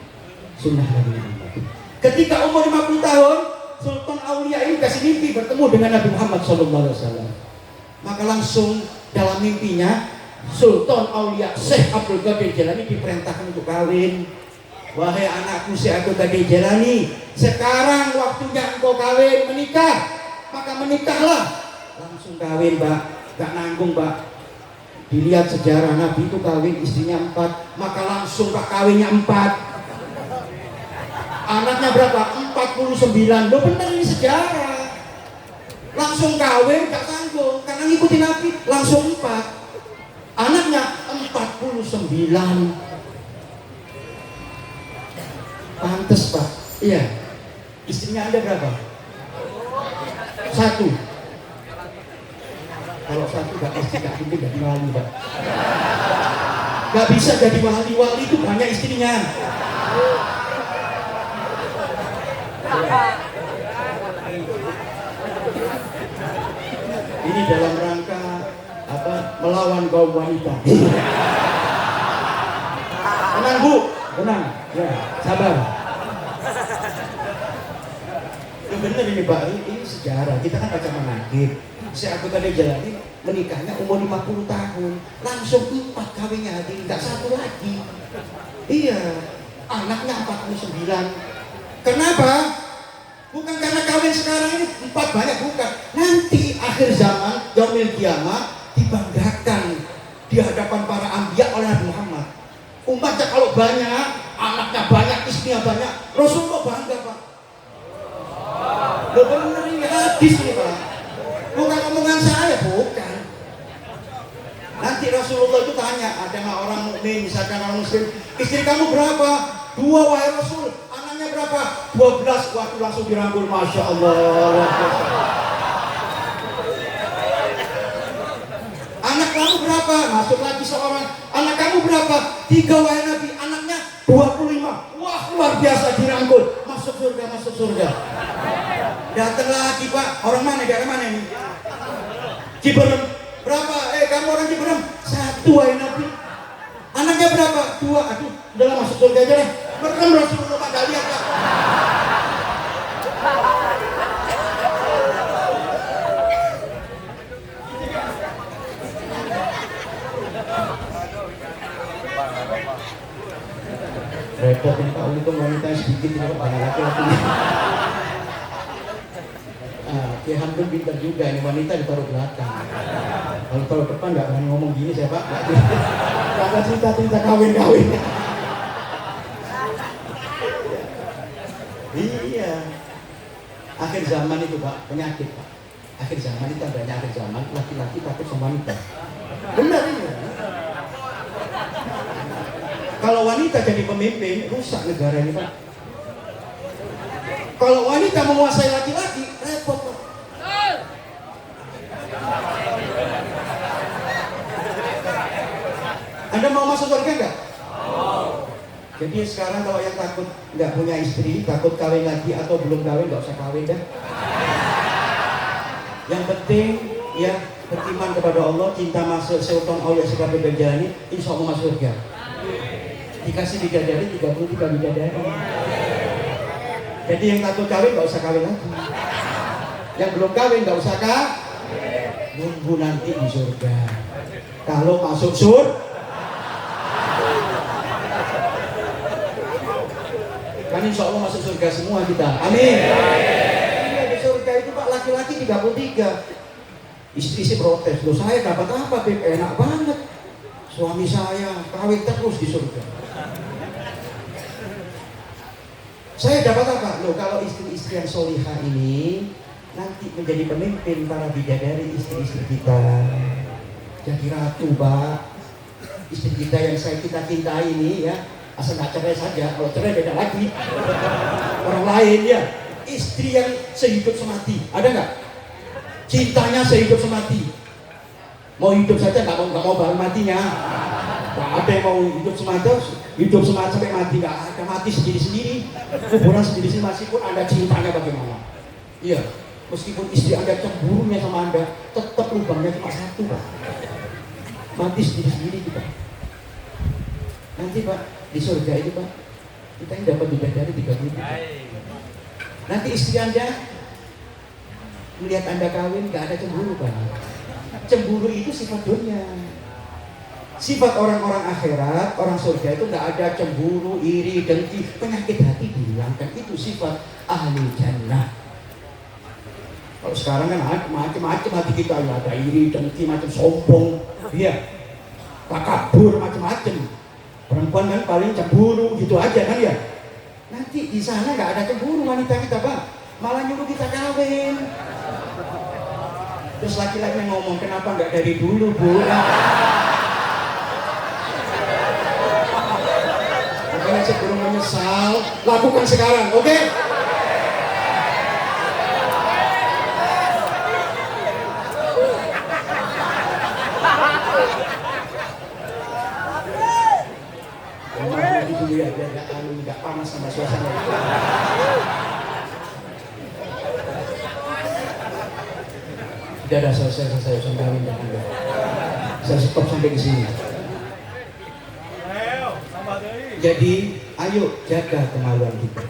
sunnah Nabi Muhammad. Ketika umur 50 tahun, Sultan Aulia ini kasih mimpi bertemu dengan Nabi Muhammad SAW. Maka langsung dalam mimpinya Sultan Aulia Syekh Abdul Qadir Jailani diperintahkan untuk kawin. Wahai anakku Syekh Abdul Qadir Jailani, sekarang waktunya engkau kawin, menikah. Maka menikahlah. Langsung kawin Pak, gak nanggung Pak. Dilihat sejarah Nabi itu kawin istrinya 4, maka langsung Pak kawinnya 4. Anaknya berapa? 49. Loh bener ini sejarah. Langsung kawin gak sanggup karena ngikutin Nabi, langsung 4. Anaknya 49. Pantes Pak. Iya. Istrinya Anda berapa? 1. Kalau 1 gak istri gak mungkin jadi wali Pak. Gak bisa jadi wali itu banyak istrinya. Ini dalam rangka apa? Melawan kaum wanita. Tenang Bu, tenang. Ya, sabar. Yang benar ini Pak, ini sejarah. Kita kan baca manaqib. Syekh Abdul Qadir Jailani menikahnya umur 50 tahun, langsung 4 kawinnya hati, nggak 1 lagi. Iya, anaknya 49. Kenapa? Bukan karena kawin sekarang ini 4 banyak, bukan. Nanti akhir zaman, yaumil kiamah, dibanggakan di hadapan para anbiya oleh Nabi Muhammad. Umatnya kalau banyak, anaknya banyak, istrinya banyak, Rasulullah bangga Pak. Loh bener ini hadis ini Pak. Bukan omongan saya, bukan. Nanti Rasulullah itu tanya, ada nggak orang mukmin, misalkan orang muslim, istri kamu berapa? 2 wahai Rasul. Anaknya berapa? 12. Waktu langsung dirangkul, Masya Allah. Anak kamu berapa? Masuk lagi seorang. Anak kamu berapa? 3 wahai Nabi. Anaknya 25. Wah luar biasa dirangkul. Masuk surga, masuk surga. Datang lagi Pak. Orang mana? Daerah mana ini? Ciberem. Berapa? Kamu orang Ciberem? 1 wahai Nabi. Usia berapa? 2. Aduh, udahlah masuk surga aja deh. Merem Rasulullah Pak, gak lihat Pak. Repot ini Pak, untung wanita sedikit ini Pak, banyak laki-laki. Ki Hamdun pintar juga, ini wanita ditaruh belakang. Kalau taruh depan nggak berani ngomong gini saya Pak. Nggak ada cerita-cerita kawin-kawin. Iya. Akhir zaman itu Pak, penyakit Pak. Akhir zaman itu adanya akhir zaman, laki-laki takut sama wanita. Benar ini ya. Kalau wanita jadi pemimpin, rusak negara ini Pak. Kalau wanita menguasai laki-laki, repot Pak. Anda mau masuk surga enggak? Jadi sekarang kalau yang takut nggak punya istri, takut kawin lagi atau belum kawin, nggak usah kawin dah. Yang penting ya beriman kepada Allah, cinta masuk sultan aulia sekali berjalani, insya Allah masuk surga. Dikasih bidadari 33 bidadari. Jadi yang takut kawin nggak usah kawin lagi. Yang belum kawin nggak usah nunggu nanti di surga. Kalau masuk surga, kan insya Allah masuk surga semua kita. Amin. Iya di surga itu Pak, laki-laki 33. Istri protes, loh saya dapat apa Beb? Enak banget. Suami saya kawin terus di surga. Saya dapat apa? Loh kalau istri-istri yang solihah ini nanti menjadi pemimpin para bidadari istri-istri kita. Jadi ratu Pak. Istri kita yang kita cintai ini ya. Asal nggak cerai saja, kalau cerai beda lagi. Orang lain ya. Istri yang sehidup semati, ada nggak? Cintanya sehidup semati. Mau hidup saja nggak mau baru matinya. Nggak ada yang mau hidup semati sampai mati, nggak ada, mati sendiri-sendiri. Kuburan sendiri-sendiri, meskipun Anda cintanya bagaimana. Iya, meskipun istri Anda cemburunya sama Anda, tetap lubangnya cuma satu Pak. Mati sendiri-sendiri kita. Nanti Pak, di surga itu Pak, kita yang dapat bidadari 30. Nanti istri Anda melihat Anda kawin, gak ada cemburu Pak. Cemburu itu sifat dunia. Sifat orang-orang akhirat, orang surga itu gak ada cemburu, iri, dengki, penyakit hati dihilangkan. Itu sifat ahli jannah. Kalau sekarang kan macam-macam hati kita, ya ada iri, dengki, macam sombong, iya, takabur, macam-macam. Perempuan kan paling cemburu gitu aja kan ya. Nanti di sana nggak ada cemburu wanita kita Pak, malah nyuruh kita kawin. Terus laki-laki ngomong, kenapa nggak dari dulu Bu? Makanya sebelum menyesal, lakukan sekarang, oke? Biar nggak panas sama suasana. Tidak ada selesai sampai Anda. Saya stop sampai di sini. Jadi ayo jaga kemaluan kita.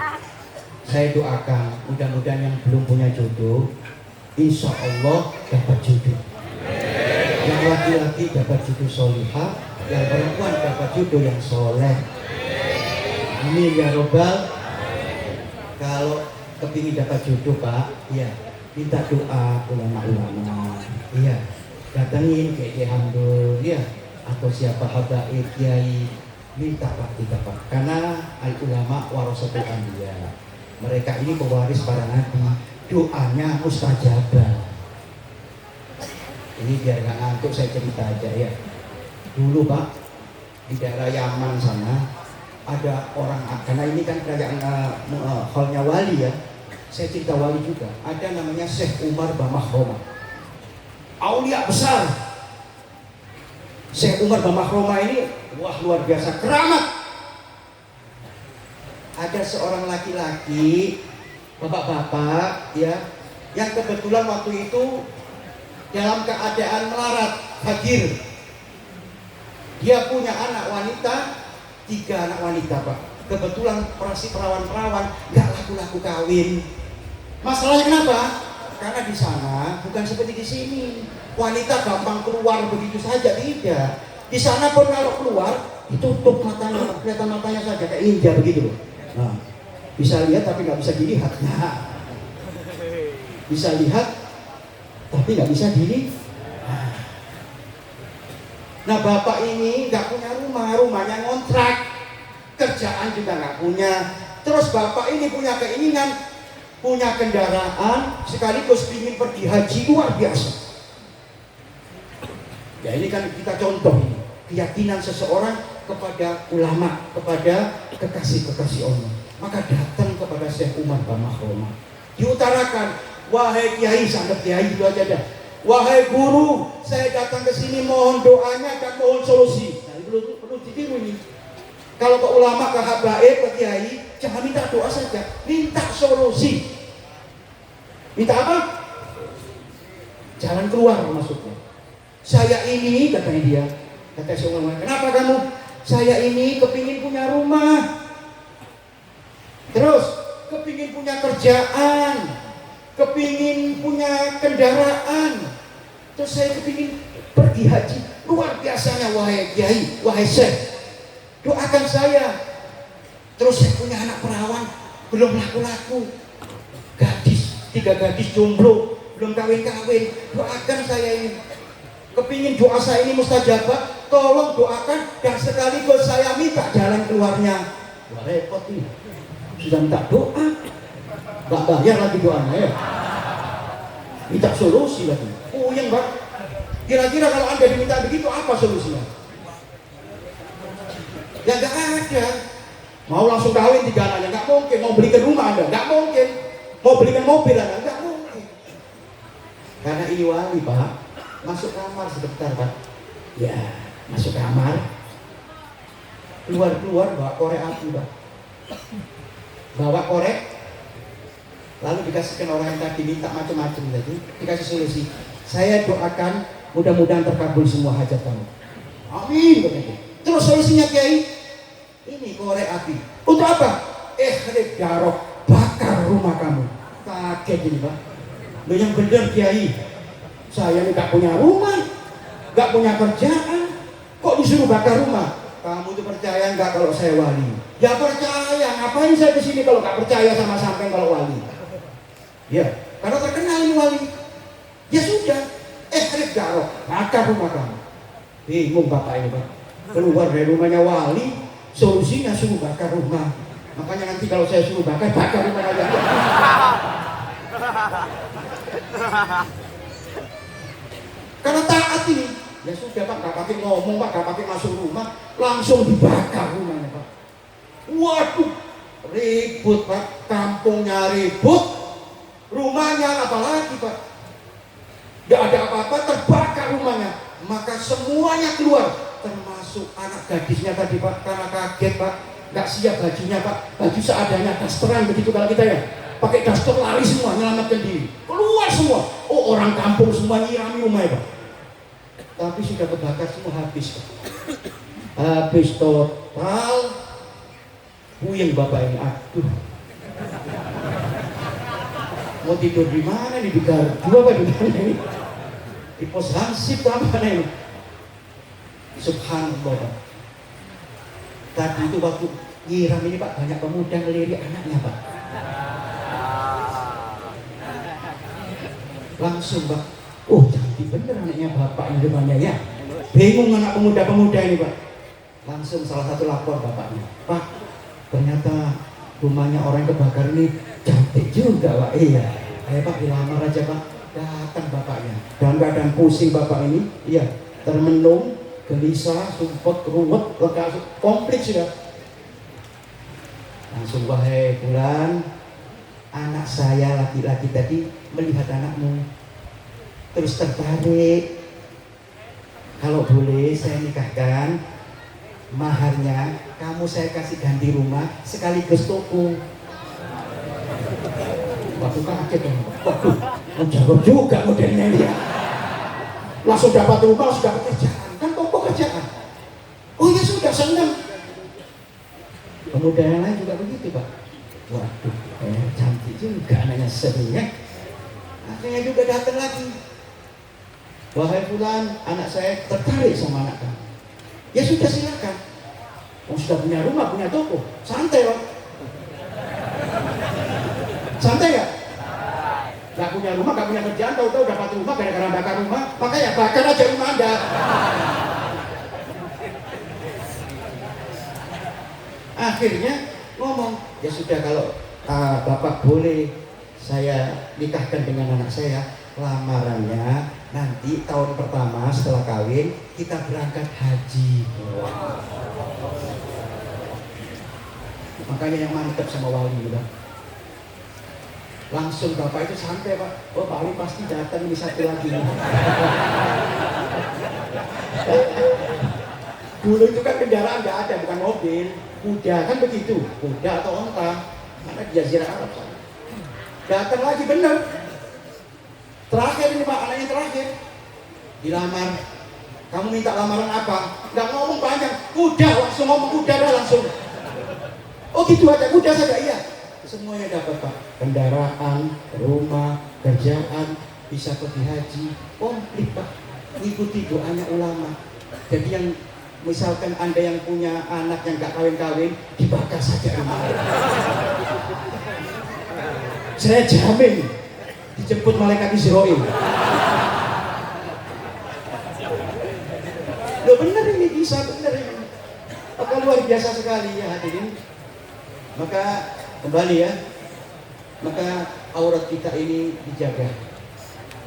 Saya doakan mudah-mudahan yang belum punya jodoh, insya Allah dapat jodoh. Yang laki-laki dapat jodoh solihah, yang perempuan dapat jodoh yang soleh. Amin ya robbal. Kalau kepingin dapat jodoh Pak, ya minta doa ulama-ulama, iya datengin Ki Hamdun, ya atau siapa habaib kiai, minta Pak kita Pak. Karena al ulama warasatul anbiya, mereka ini pewaris para nabi, doanya mustajabah. Ini biar nggak ngantuk saya cerita aja ya. Dulu Pak di daerah Yaman sana ada orang, karena ini kan kerajaan halnya wali ya, saya cerita wali juga. Ada namanya Syekh Umar Bamahroma, aulia besar. Syekh Umar Bamahroma ini wah luar biasa keramat. Ada seorang laki-laki, bapak-bapak ya, yang kebetulan waktu itu dalam keadaan melarat, fakir. Dia punya anak wanita, 3 anak wanita Pak. Kebetulan operasi perawan-perawan nggak laku-laku kawin. Masalahnya kenapa? Karena di sana bukan seperti di sini. Wanita gampang keluar begitu saja, tidak. Di sana pun kalau keluar ditutup matanya, kelihatan matanya saja kayak ninja begitu loh. Nah, bisa lihat tapi nggak bisa dilihat. Nah, bisa lihat tapi nggak bisa dilihat. Nah, bapak ini nggak punya rumah, rumahnya ngontrak, kerjaan juga nggak punya. Terus bapak ini punya keinginan, punya kendaraan, sekaligus ingin pergi haji luar biasa. Ya ini kan kita contoh ini, keyakinan seseorang kepada ulama, kepada kekasih-kekasih Allah. Maka datang kepada Syekh Umar Bamahroma, diutarakan, wahai kiai, sangat kiai itu aja dah. Wahai guru, saya datang ke sini mohon doanya dan mohon solusi. Nah, perlu ditiru ini. Kalau ke ulama, ke habaib, ke kiai, jangan minta doa saja, minta solusi. Minta apa? Jalan keluar maksudnya. Saya ini, katanya dia, kata si ulama, kenapa kamu? Saya ini kepingin punya rumah, terus kepingin punya kerjaan, kepingin punya kendaraan, terus saya kepingin pergi haji luar biasanya. Wahai kiai, wahai syekh, doakan saya. Terus saya punya anak perawan belum laku-laku, 3 gadis jomblo belum kawin-kawin, doakan saya ini. Kepingin doa saya ini mustajabah, tolong doakan, dan sekaligus saya minta jalan keluarnya. Wah, repot nih, sudah minta doa nggak bayar lagi doanya ya, minta solusi lagi. Puyeng Pak. Kira-kira kalau Anda diminta begitu apa solusinya? Ya nggak ada. Mau langsung kawin 3 anaknya nggak mungkin. Mau belikan rumah Anda nggak mungkin. Mau belikan mobil Anda nggak mungkin. Karena ini wali Pak. Masuk kamar sebentar Pak. Ya masuk kamar, keluar bawa korek api Pak. Bawa korek, lalu dikasihkan orang yang tadi minta macam-macam tadi, dikasih solusi. Saya doakan mudah-mudahan terkabul semua hajat kamu. Amin katanya. Terus solusinya kiai, ini korek api. Untuk apa? Darok, bakar rumah kamu. Kaget ini Pak. Loh yang benar kiai, saya ini gak punya rumah, gak punya kerjaan, kok disuruh bakar rumah? Kamu tuh percaya nggak kalau saya wali? Ya percaya. Ngapain saya di sini kalau nggak percaya sama sampean kalau wali? Ya, karena terkenal ini wali. Ya sudah, darok, bakar rumah kamu. Bingung bapak ini Pak. Keluar dari rumahnya wali, solusinya suruh bakar rumah. Makanya nanti kalau saya suruh bakar rumah aja. Karena taat ini, ya sudah Pak, gak pakai ngomong Pak, gak pakai masuk rumah, langsung dibakar rumahnya Pak. Waduh, ribut Pak, kampungnya ribut, rumahnya apalagi Pak. Gak ada apa-apa, terbakar rumahnya. Maka semuanya keluar, termasuk anak gadisnya tadi Pak, karena kaget Pak, gak siap bajunya Pak, baju seadanya, dasteran begitu kalau kita ya. Pakai daster lari semua, nyelamatkan diri, keluar semua. Oh, orang kampung semua nyirami rumahnya Pak. Tapi sudah kebakar semua, habis Pak. Habis total. Puyeng bapak ini, aduh. Mau tidur di mana nih, di gardu apa di mana ini? Di pos hansip apa nih? Subhanallah Pak. Tadi itu waktu nyiram ini Pak, banyak pemuda ngelirik anaknya Pak. Langsung Pak, oh cantik bener anaknya bapak ini depannya ya. Bingung anak pemuda-pemuda ini Pak. Langsung salah satu lapor bapaknya, Pak, ternyata rumahnya orang yang kebakar ini cantik juga Pak. Iya, ayo Pak dilamar aja Pak. Datang bapaknya, dalam keadaan pusing bapak ini, iya, termenung, gelisah, sumpah, ruwet, lekas, komplit sudah. Langsung, wahai Fulan, anak saya laki-laki tadi melihat anakmu, terus tertarik. Kalau boleh saya nikahkan, maharnya kamu saya kasih ganti rumah sekaligus toko. Waktu kaget kan, waduh, menjawab juga modelnya dia. Langsung dapat rumah, langsung dapat kerjaan, kan toko kerjaan. Pemuda yang lain juga begitu Pak. Waduh, cantik juga anaknya sering ya. Akhirnya juga datang lagi. Wahai fulan, anak saya tertarik sama anak kamu. Ya sudah silakan. Oh, sudah punya rumah, punya toko, santai Pak. Santai gak? Gak punya rumah, gak punya kerjaan, tahu-tahu dapat rumah gara-gara bakar rumah, makanya bakar aja rumah Anda. Akhirnya ngomong, ya sudah kalau Bapak boleh saya nikahkan dengan anak saya, lamarannya nanti tahun pertama setelah kawin kita berangkat haji. Makanya yang mantep sama wali udah. Langsung Bapak itu santai Pak, oh Pak Ali pasti datang ini satu lagi. Dulu itu kan kendaraan nggak ada, bukan mobil, kuda kan begitu, kuda atau onta, karena di Jazirah Arab sana. Datang lagi bener. Terakhir ini Pak, anaknya terakhir dilamar. Kamu minta lamaran apa? Nggak ngomong panjang, kuda langsung ngomong kuda dah langsung. Oh gitu aja, kuda saja iya. Semuanya dapat Pak, kendaraan, rumah, kerjaan, bisa pergi haji, komplit Pak. Ikuti doanya ulama. Jadi yang misalkan Anda yang punya anak yang gak kawin-kawin, dibakar saja rumahnya. Saya jamin dijemput malaikat Israil. Loh benar ini, bisa benar ini. Maka luar biasa sekali ya hadirin. Maka kembali ya, maka aurat kita ini dijaga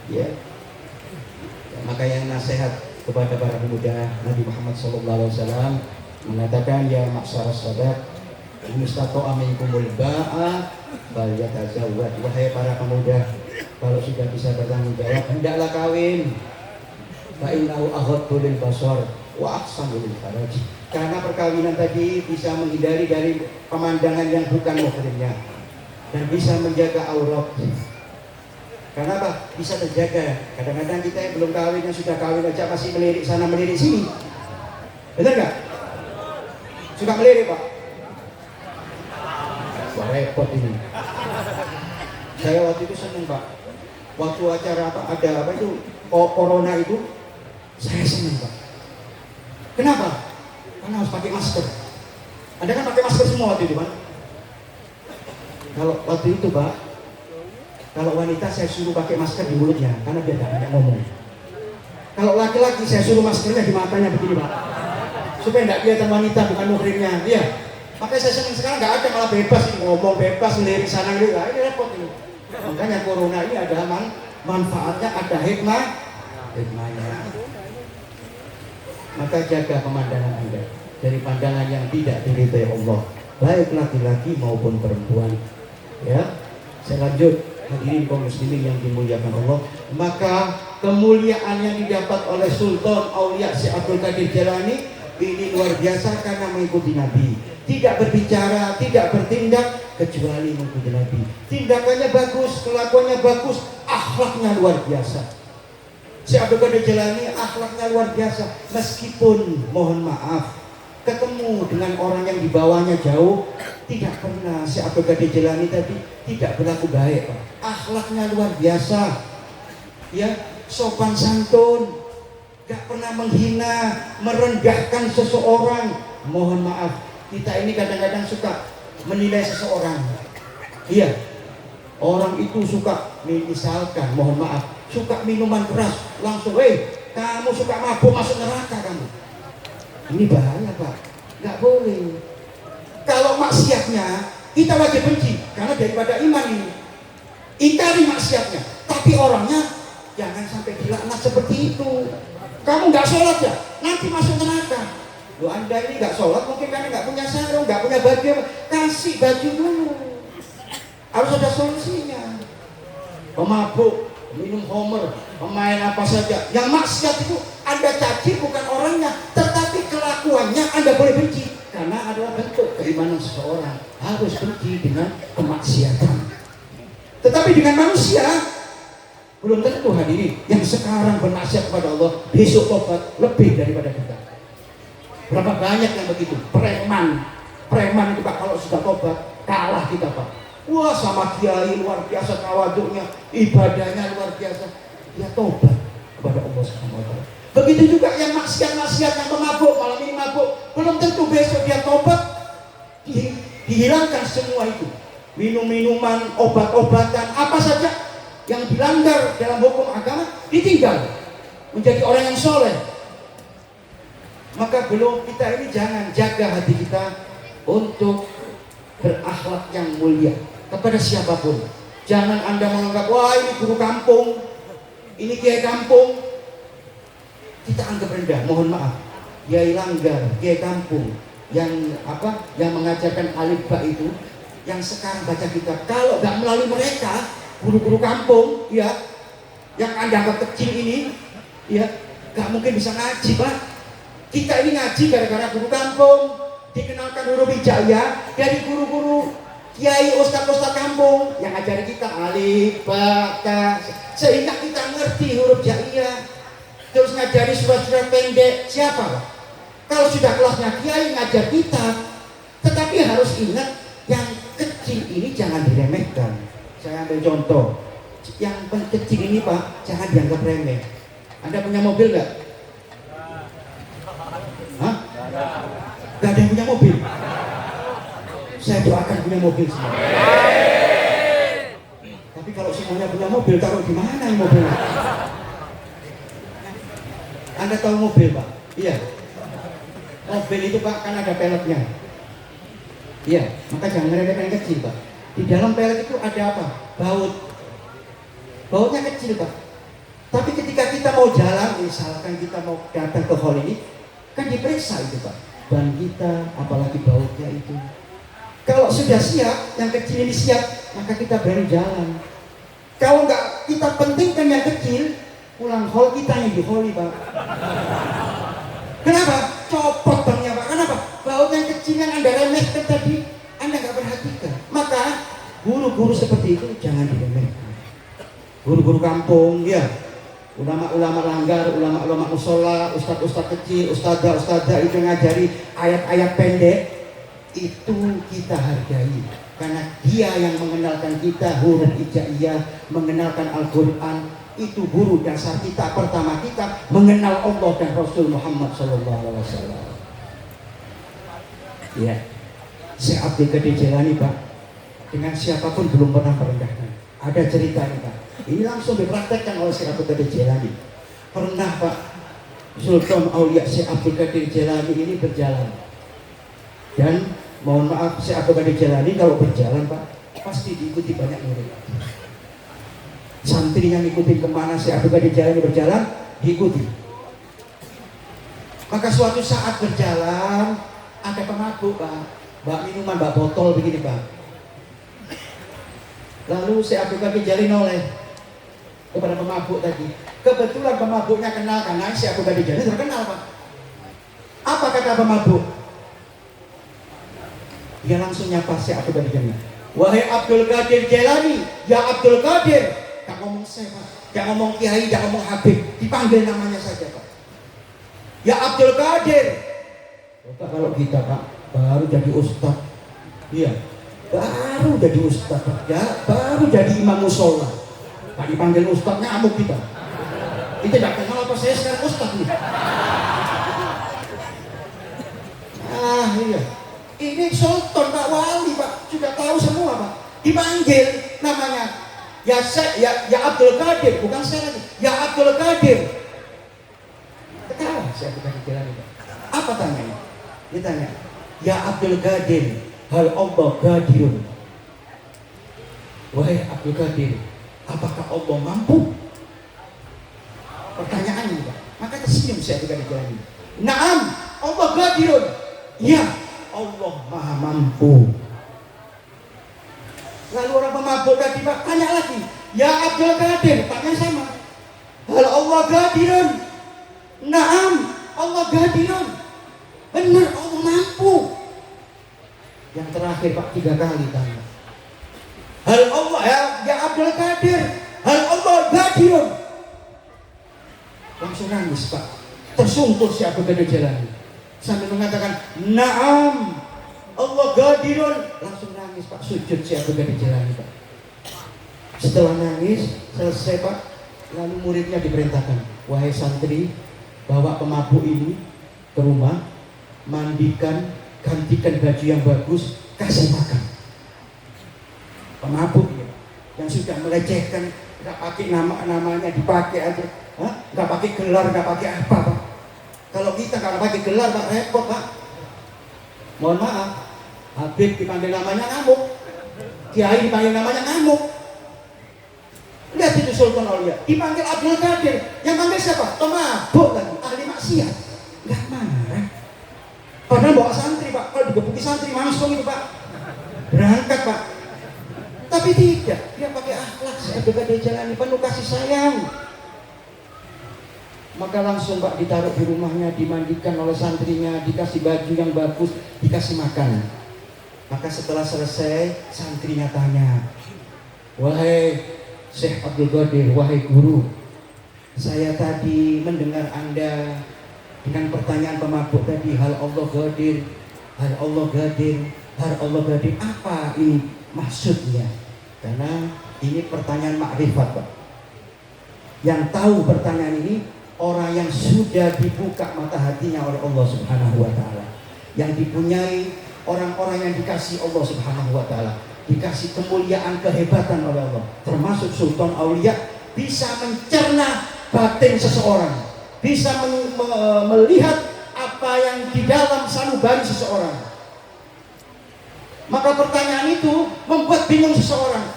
ya. Maka yang nasihat kepada para pemuda, Nabi Muhammad SAW mengatakan, ya ma'syaras sadat in istata'a minkumul ba'a falyatazawwaj. Wahai para pemuda, kalau sudah bisa bertanggung jawab, hendaklah kawin. Fa innahu aghaddu lil basar wa ahsanu lil faraj. Karena perkawinan tadi bisa menghindari dari pemandangan yang bukan muhrimnya dan bisa menjaga aurat. Karena apa? Bisa terjaga. Kadang-kadang kita yang belum kawin, yang sudah kawin aja masih melirik sana melirik sini. Benar nggak? Suka melirik Pak? Wah repot ini. Saya waktu itu seneng Pak. Waktu acara apa ada apa itu corona itu, saya seneng Pak. Kenapa? Karena harus pakai masker. Anda kan pakai masker semua waktu itu kan? Kalau waktu itu Pak, kalau wanita saya suruh pakai masker di mulutnya karena dia tidak banyak ngomong. Kalau laki-laki saya suruh maskernya di matanya begini Pak, supaya tidak kelihatan wanita bukan muhrimnya. Iya. Makanya saya senang sekarang nggak ada, malah bebas ngomong bebas lirik sana lirik. Ini repot ini. Makanya corona ini ada manfaatnya, ada hikmahnya. Maka jaga pemandangan Anda dari pandangan yang tidak diridhai Allah, baik laki-laki maupun perempuan. Ya, saya lanjut. Hadirin kaum muslimin yang dimuliakan Allah, maka kemuliaan yang didapat oleh Sultan Aulia Syekh Abdul Qadir Jailani ini luar biasa karena mengikuti Nabi. Tidak berbicara, tidak bertindak kecuali mengikuti Nabi. Tindakannya bagus, kelakuannya bagus, akhlaknya luar biasa. Syekh Abdul Qadir Jailani akhlaknya luar biasa. Meskipun mohon maaf ketemu dengan orang yang di bawahnya jauh, tidak pernah Syekh Abdul Qadir Jailani tadi tidak berlaku baik Pak. Akhlaknya luar biasa. Ya, sopan santun, gak pernah menghina, merendahkan seseorang. Mohon maaf, kita ini kadang-kadang suka menilai seseorang. Iya, orang itu suka, misalkan, mohon maaf, suka minuman keras, langsung, kamu suka mabuk masuk neraka kamu. Ini bahaya Pak, nggak boleh. Kalau maksiatnya kita wajib benci, karena daripada iman ini. Ingkari maksiatnya, tapi orangnya jangan sampai dilaknat seperti itu. Kamu nggak sholat ya, nanti masuk neraka. Loh Anda ini nggak sholat, mungkin karena nggak punya sarung, nggak punya baju, kasih baju dulu. Harus ada solusinya. Pemabuk, minum homer, pemain apa saja, yang maksiat itu Anda caci bukan orangnya, tetapi kelakuannya Anda boleh benci, karena adalah bentuk keimanan seseorang. Harus benci dengan kemaksiatan. Tetapi dengan manusia belum tentu hadirin. Yang sekarang bermaksiat kepada Allah, besok tobat lebih daripada kita. Berapa banyak yang begitu, preman, preman itu Pak, kalau sudah tobat kalah kita Pak. Wah, sama kiai luar biasa tawaduknya, ibadahnya luar biasa. Dia tobat kepada Allah Subhanahu wa taala. Begitu juga yang maksiat-maksiat, yang pemabuk, malam ini mabuk, belum tentu besok dia tobat. Dihilangkan semua itu. Minum-minuman, obat-obatan, apa saja yang dilanggar dalam hukum agama ditinggal. Menjadi orang yang soleh. Maka belum kita ini jangan jaga hati kita untuk berakhlak yang mulia kepada siapapun. Jangan Anda menganggap, wah ini guru kampung, ini kiai kampung, kita anggap rendah. Mohon maaf, kiai langgar, kiai kampung yang yang mengajarkan alif ba itu, yang sekarang baca kitab, kalau nggak melalui mereka, guru-guru kampung, ya, yang Anda anggap kecil ini, ya, nggak mungkin bisa ngaji Pak. Kita ini ngaji gara-gara guru kampung, dikenalkan huruf hijaiyah dari guru-guru kiai ustaz-ustaz kampung yang ngajari kita alif ba ta, sehingga kita ngerti huruf hijaiyah. Terus ngajari surat-surat pendek. Siapa Pak? Kalau sudah kelasnya kiai ngajar kita, tetapi harus ingat yang kecil ini jangan diremehkan. Saya ambil contoh, yang kecil ini Pak jangan dianggap remeh. Anda punya mobil nggak? Hah? Gak ada yang punya mobil. Saya doakan punya mobil semua. Tapi kalau semuanya punya mobil, taruh di mana ini mobilnya? Anda tahu mobil Pak? Iya. Mobil itu Pak kan ada peleknya. Iya. Maka jangan meremehkan yang kecil Pak. Di dalam pelek itu ada apa? Baut. Bautnya kecil Pak. Tapi ketika kita mau jalan, misalkan kita mau datang ke hall ini, kan diperiksa itu Pak. Ban kita, apalagi bautnya itu. Kalau sudah siap, yang kecil ini siap, maka kita berani jalan. Kalau nggak kita pentingkan yang kecil, pulang hall kita yang di hall Pak. Kenapa? Copot bannya Pak. Kenapa? Baut yang kecil yang Anda remehkan tadi, Anda nggak perhatikan. Maka guru-guru seperti itu jangan diremehkan. Guru-guru kampung, ya. Ulama-ulama langgar, ulama-ulama musola, ustadz-ustadz kecil, ustadzah-ustadzah itu ngajari ayat-ayat pendek, itu kita hargai. Karena dia yang mengenalkan kita huruf hijaiyah, mengenalkan Al-Quran, itu guru dasar kita. Pertama kita mengenal Allah dan Rasul Muhammad SAW. Ya, Syekh Abdul Qadir Jailani Pak, dengan siapapun belum pernah merendahkan. Ada cerita nih Pak. Ini langsung dipraktekkan oleh Syekh Abdul Qadir Jailani. Pernah Pak, Sultan Aulia Syekh Abdul Qadir Jailani ini berjalan. Dan mohon maaf, Syekh Abdul Qadir Jailani kalau berjalan Pak, pasti diikuti banyak murid. Santrinya ngikutin kemana Syekh Abdul Qadir Jailani berjalan, diikuti. Maka suatu saat berjalan, ada pemabuk Pak, bak minuman, bak botol begini Pak. Lalu Syekh Abdul Qadir Jailani noleh kepada pemabuk tadi. Kebetulan pemabuknya kenal karena Syekh Abdul Qadir Jailani terkenal Pak. Apa kata pemabuk? Dia langsung nyapa Syekh Abdul Qadir Jailani. Wahai Abdul Qadir Jailani, ya Abdul Qadir. Gak ngomong Syekh Pak, gak ngomong Kiai, gak ngomong Habib, dipanggil namanya saja Pak. Ya Abdul Qadir. Bapak kalau kita Pak baru jadi ustaz, iya, baru jadi ustaz Pak, ya, baru jadi imam musola. Pak dipanggil ustaz ngamuk kita. Kita tidak kenal apa saya sekarang ustaz nih. Ah iya. Ini sultan Pak Wali Pak, sudah tahu semua Pak. Dipanggil namanya. Ya Abdul Qadir, bukan saya lagi. Ya Abdul Qadir. Ketawa saya bukan Jailani Pak. Apa tanyanya? Dia tanya, ya Abdul Qadir, hal Allah qadirun. Wahai Abdul Qadir, apakah Allah mampu? Pertanyaannya Pak. Maka tersenyum saya Abdul Qadir Jailani. Naam, Allah qadirun. Ya, Allah maha mampu. Lalu orang pemabuk tadi Pak tanya lagi, ya Abdul Qadir, tanya sama. Hal Allah qadirun. Naam, Allah qadirun. Benar, Allah mampu. Yang terakhir Pak 3 kali tanya. Hal Allah ya Abdul Qadir, hal Allah qadirun. Langsung nangis Pak. Tersungkur si Abdul Qadir Jailani sambil mengatakan, "Na'am, Allah Qadirun. Langsung nangis Pak, sujud Syekh Abdul Qadir Jilani Pak. Setelah nangis selesai Pak, lalu muridnya diperintahkan, wahai santri, bawa pemabuk ini ke rumah, mandikan, gantikan baju yang bagus, kasih makan. Pemabuk ya, yang sudah melecehkan, nggak pakai namanya dipakai aja, nggak pakai gelar, nggak pakai apa Pak. Kalau kita nggak pakai gelar Pak, repot Pak. Mohon maaf, Habib dipanggil namanya ngamuk, Kiai dipanggil namanya ngamuk. Lihat itu Sultan Aulia, dipanggil Abdul Qadir, yang panggil siapa? Pemabuk lagi, ahli maksiat. Nggak marah. Padahal bawa santri Pak, kalau digebuki santri langsung itu Pak, berangkat Pak. Tapi tidak, dia pakai akhlak Syekh Abdul Qadir Jilani, penuh kasih sayang. Maka langsung Pak ditaruh di rumahnya, dimandikan oleh santrinya, dikasih baju yang bagus, dikasih makan. Maka setelah selesai, santrinya tanya, wahai Syekh Abdul Qadir, wahai guru, saya tadi mendengar Anda dengan pertanyaan pemabuk tadi, hal Allah Qadir, hal Allah Qadir, hal Allah Qadir, apa ini maksudnya? Karena ini pertanyaan makrifat Pak. Yang tahu pertanyaan ini orang yang sudah dibuka mata hatinya oleh Allah Subhanahu wa Ta'ala, yang dipunyai orang-orang yang dikasih Allah Subhanahu wa Ta'ala, dikasih kemuliaan, kehebatan oleh Allah, termasuk Sultan Aulia, bisa mencerna batin seseorang, bisa melihat apa yang di dalam sanubari seseorang. Maka pertanyaan itu membuat bingung seseorang.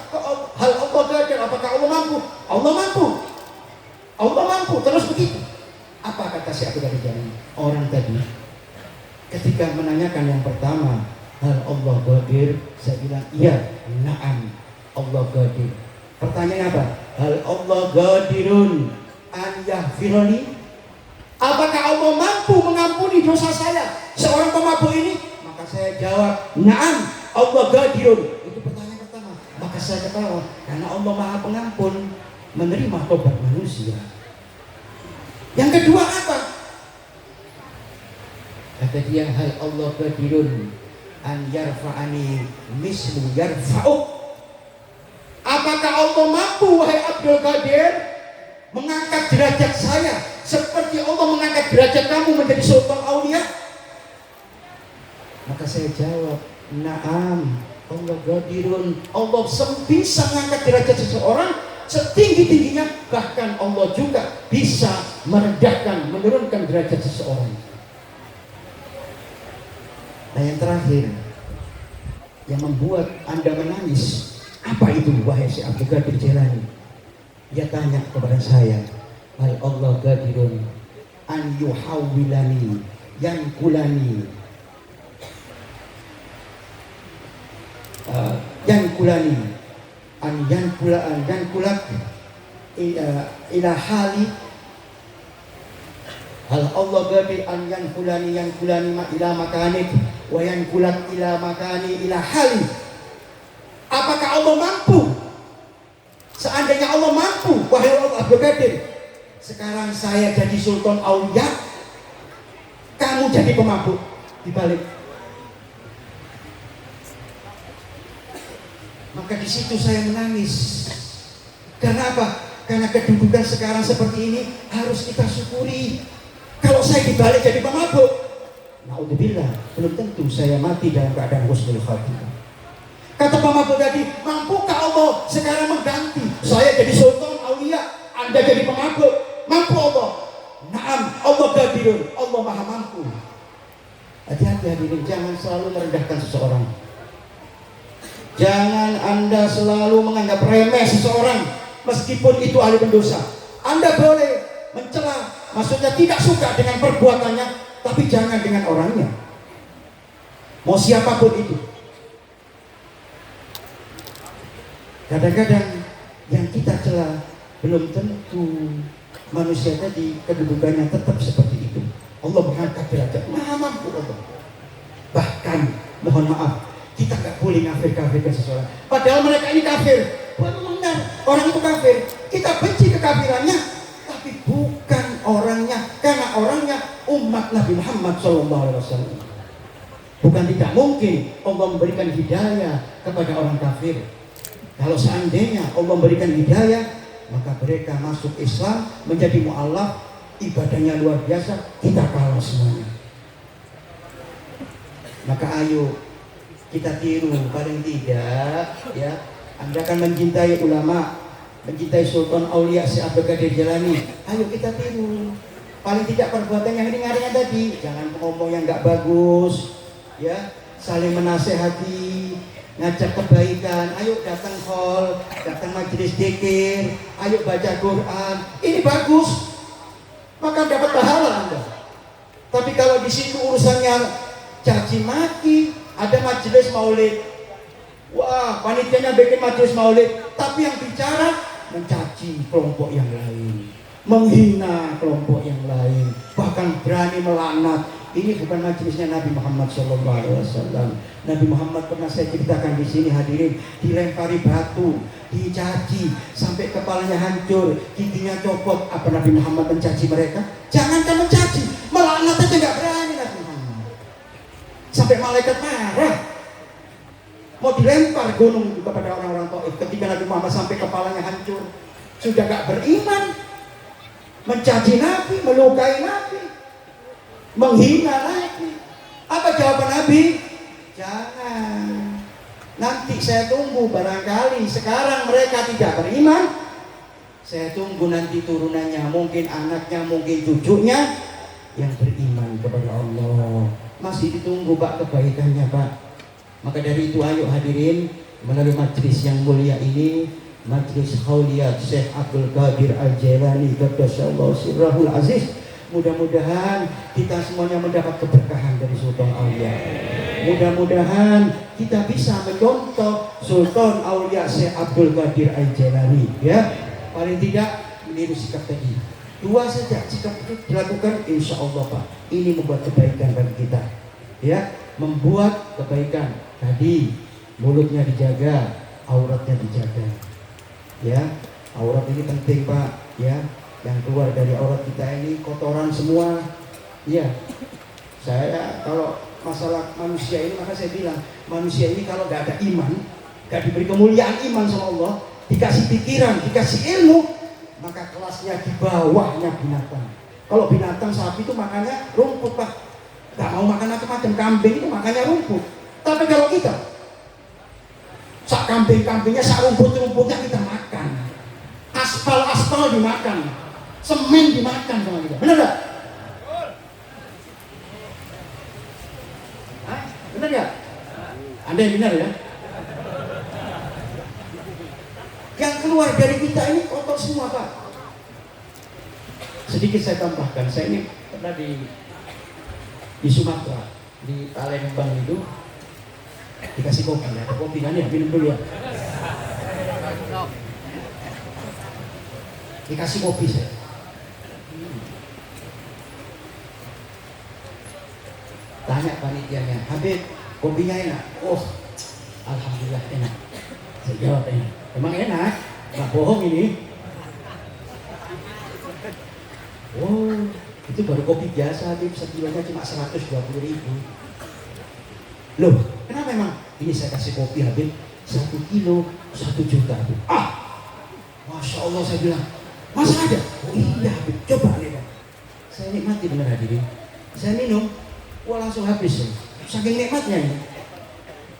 Hal Allah Qadir, apakah Allah mampu? Allah mampu. Allah mampu, terus begitu. Apa kata Syekh Abdul Qadir Jilani? Orang tadi ketika menanyakan yang pertama, hal Allah Qadir, saya bilang iya, na'am, Allah Qadir. Pertanyaan apa? Hal Allah Qadirun an yahfirani? Apakah Allah mampu mengampuni dosa saya, seorang pemabuk ini? Maka saya jawab, na'am, Allah Qadirun. Itu pertanyaan pertama. Maka saya ketawa, karena Allah Maha Pengampun, menerima tobat manusia. Yang kedua apa? Kata dia, hal Allah Qadirun an yarfa'ani mislu yarfa'uk. Apakah Allah mampu, wahai Abdul Qadir, mengangkat derajat saya seperti Allah mengangkat derajat kamu menjadi Sultan Aulia? Maka saya jawab, na'am, Allah Qadirun. Allah bisa mengangkat derajat seseorang setinggi-tingginya, bahkan Allah juga bisa merendahkan, menurunkan derajat seseorang. Nah yang terakhir, yang membuat Anda menangis, apa itu wahai Syekh Abdul Qadir Jilani? Dia tanya kepada saya, hal Allah Qadirun an yuhawwilani yankulani yankulak ila hali. Hal Allah Qadir an yankulani ma ila makanik wa yankulak ila makani ila hali. Apakah Allah mampu? Seandainya Allah mampu, wahai Allah Abdul Qadir, sekarang saya jadi Sultan Aulia, kamu jadi pemabuk, dibalik. Maka di situ saya menangis. Karena apa? Karena kedudukan sekarang seperti ini harus kita syukuri. Kalau saya dibalik jadi pemabuk, naudzubillah, belum tentu saya mati dalam keadaan husnul khatimah. Kata pemabuk tadi, mampukah Allah sekarang mengganti saya jadi Sultan Aulia, Anda jadi pemabuk? Mampu Allah? Naam, Allah Qadirun, Allah Maha Mampu. Hati-hati hadirin, jangan selalu merendahkan seseorang. Jangan Anda selalu menganggap remeh seseorang meskipun itu ahli pendosa. Anda boleh mencela, maksudnya tidak suka dengan perbuatannya, tapi jangan dengan orangnya. Mau siapapun itu. Kadang-kadang yang kita cela belum tentu manusia tadi kedudukannya tetap seperti itu. Allah mengangkat derajat, Maha Mampu Allah. Bahkan mohon maaf, kita nggak boleh kafir-kafirkan seseorang. Padahal mereka ini kafir, benar orang itu kafir. Kita benci kekafirannya, tapi bukan orangnya, karena orangnya umat Nabi Muhammad SAW. Bukan tidak mungkin Allah memberikan hidayah kepada orang kafir. Kalau seandainya Allah memberikan hidayah, maka mereka masuk Islam, menjadi mu'alaf, ibadahnya luar biasa, kita kalah semuanya. Maka ayo kita tiru, paling tidak ya, Anda akan mencintai ulama, mencintai Sultan Aulia Syekh Abdul Qadir Jailani. Ayo kita tiru. Paling tidak perbuatan yang ringan-ringan tadi, jangan ngomong yang nggak bagus, ya, saling menasehati, ngajak kebaikan. Ayo datang hall, datang majelis dzikir, ayo baca Quran. Ini bagus, maka dapat pahala Anda. Tapi kalau di situ urusannya caci maki, ada majelis maulid, wah panitianya bikin majelis maulid, tapi yang bicara mencaci kelompok yang lain, menghina kelompok yang lain, bahkan berani melaknat. Ini bukan majelisnya Nabi Muhammad SAW. Nabi Muhammad pernah saya ceritakan di sini hadirin, dilempari batu, dicaci sampai kepalanya hancur, giginya copot. Apa Nabi Muhammad mencaci mereka? Jangankan mencaci, melaknat aja nggak berani Nabi Muhammad. Sampai malaikat marah, mau dilempar gunung kepada orang-orang Taif. Ketika Nabi Muhammad sampai kepalanya hancur, sudah gak beriman, mencaci Nabi, melukai Nabi, menghina Nabi. Apa jawaban Nabi? Jangan, nanti saya tunggu, barangkali sekarang mereka tidak beriman, saya tunggu nanti turunannya, mungkin anaknya, mungkin cucunya yang beriman kepada Allah. Masih ditunggu Pak kebaikannya Pak. Maka dari itu ayo hadirin, melalui majlis yang mulia ini, Majlis Khauliyat Syekh Abdul Qadir Al-Jailani Qaddasallahu sirrahul aziz, mudah-mudahan kita semuanya mendapat keberkahan dari Sultan Aulia. Mudah-mudahan kita bisa mencontoh Sultan Aulia Syekh Abdul Qadir Al-Jailani, ya. Paling tidak meniru sikap tadi. Dua saja sikap itu dilakukan, insya Allah Pak, ini membuat kebaikan bagi kita, ya, membuat kebaikan. Tadi mulutnya dijaga, auratnya dijaga, ya. Aurat ini penting Pak, ya. Yang keluar dari aurat kita ini kotoran semua, ya. Saya kalau masalah manusia ini, maka saya bilang manusia ini kalau gak ada iman, gak diberi kemuliaan iman sama Allah, dikasih pikiran, dikasih ilmu, maka kelasnya di bawahnya binatang. Kalau binatang sapi itu makannya rumput Pak, gak mau makan macam-macam. Kambing itu makannya rumput. Tapi kalau kita sak kambing-kambingnya, sak rumput-rumputnya kita makan, aspal-aspal dimakan, semen dimakan sama kita. Benar gak? Benar gak? Anda yang benar ya? Yang keluar dari kita ini kotor semua Pak. Sedikit saya tambahkan, saya ini pernah di Sumatera, di Palembang itu dikasih kopi, ya. Kopi kan ya, minum dulu ya. Dikasih kopi saya. Tanya panitianya, Habib, kopinya enak? Oh, alhamdulillah enak. Saya jawab enak. Emang enak? Nggak bohong ini. Oh, itu baru kopi biasa, Habib. Sekilonya cuma 120.000. Loh, kenapa emang? Ini saya kasih kopi Habib, 1 kilo 1 juta Habib. Ah, Masya Allah, saya bilang, masa ada? Oh iya Habib, coba lihat. Saya nikmati benar hadirin. Saya minum, wah langsung habis ya. Saking nikmatnya ini.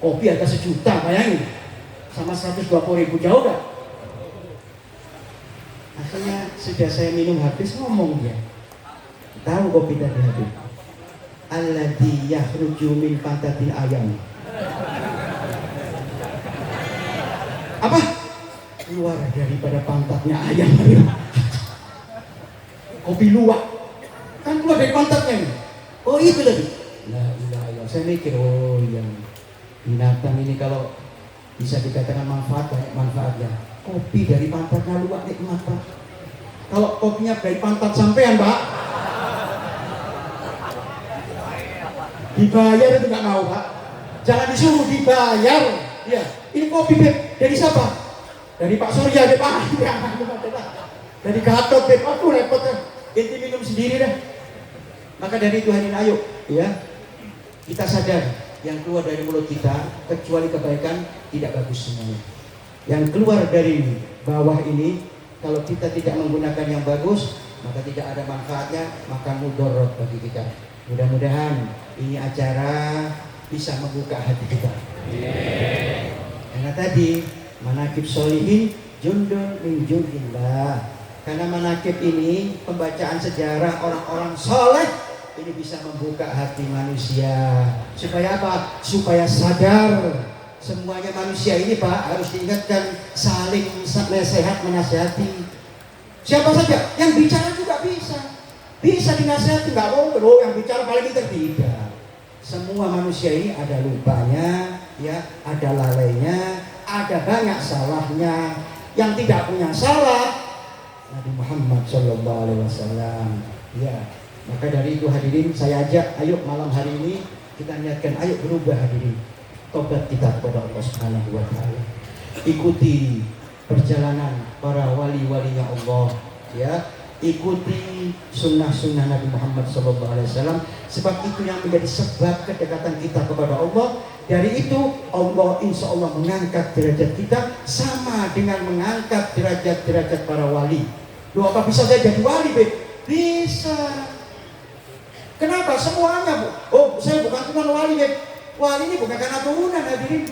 Kopi harga 1 juta, bayangin. Sama 120.000, jauh gak? Akhirnya sudah saya minum habis, ngomong dia. Tahu kopi tadi Habib? Alladzi yakhruju min pantatil ayam. Apa? Keluar daripada pantatnya ayam. Kopi luwak kan keluar dari pantatnya ini. Oh itu tadi. La ilaha illallah. Saya mikir, oh iya, binatang ini kalau bisa dikatakan manfaat, banyak manfaatnya. Kopi dari pantatnya luwak nikmat Pak. Kalau kopinya dari pantat sampean Pak, dibayar itu nggak mau Pak. Jangan disuruh dibayar. Ya, ini kopi Beb. Dari siapa? Dari Pak Surya deh Pak. Dari Gatot Beb. Aduh repot ya. Inti minum sendiri dah. Maka dari itu hadirin ayo, ya, kita sadar yang keluar dari mulut kita kecuali kebaikan tidak bagus semuanya. Yang keluar dari bawah ini kalau kita tidak menggunakan yang bagus maka tidak ada manfaatnya, maka mudarat bagi kita. Mudah-mudahan ini acara bisa membuka hati kita. Karena tadi manaqib sholihin jundun min jundillah. Karena manaqib ini pembacaan sejarah orang-orang soleh ini bisa membuka hati manusia. Supaya apa? Supaya sadar semuanya manusia ini Pak harus diingatkan, saling nasihat menasihati. Siapa saja yang bicara juga bisa dinasihati, nggak boleh yang bicara paling pintar, tidak. Semua manusia ini ada lupanya, ya, ada lalainya, ada banyak salahnya. Yang tidak punya salah Nabi Muhammad SAW. Ya, maka dari itu hadirin saya ajak, ayo malam hari ini kita niatkan, ayo berubah hadirin. Tobat kita kepada Allah Subhanahu wa taala. Ikuti perjalanan para wali-walinya Allah, ya. Ikuti sunnah-sunnah Nabi Muhammad SAW, sebab itu yang menjadi sebab kedekatan kita kepada Allah. Dari itu Allah insya Allah mengangkat derajat kita sama dengan mengangkat derajat-derajat para wali. Loh, apa bisa saya jadi wali, Beb? Bisa. Kenapa? Semuanya, Bu. Oh, saya bukan cuma wali, Beb. Wali ini bukan karena turunan, hadirin.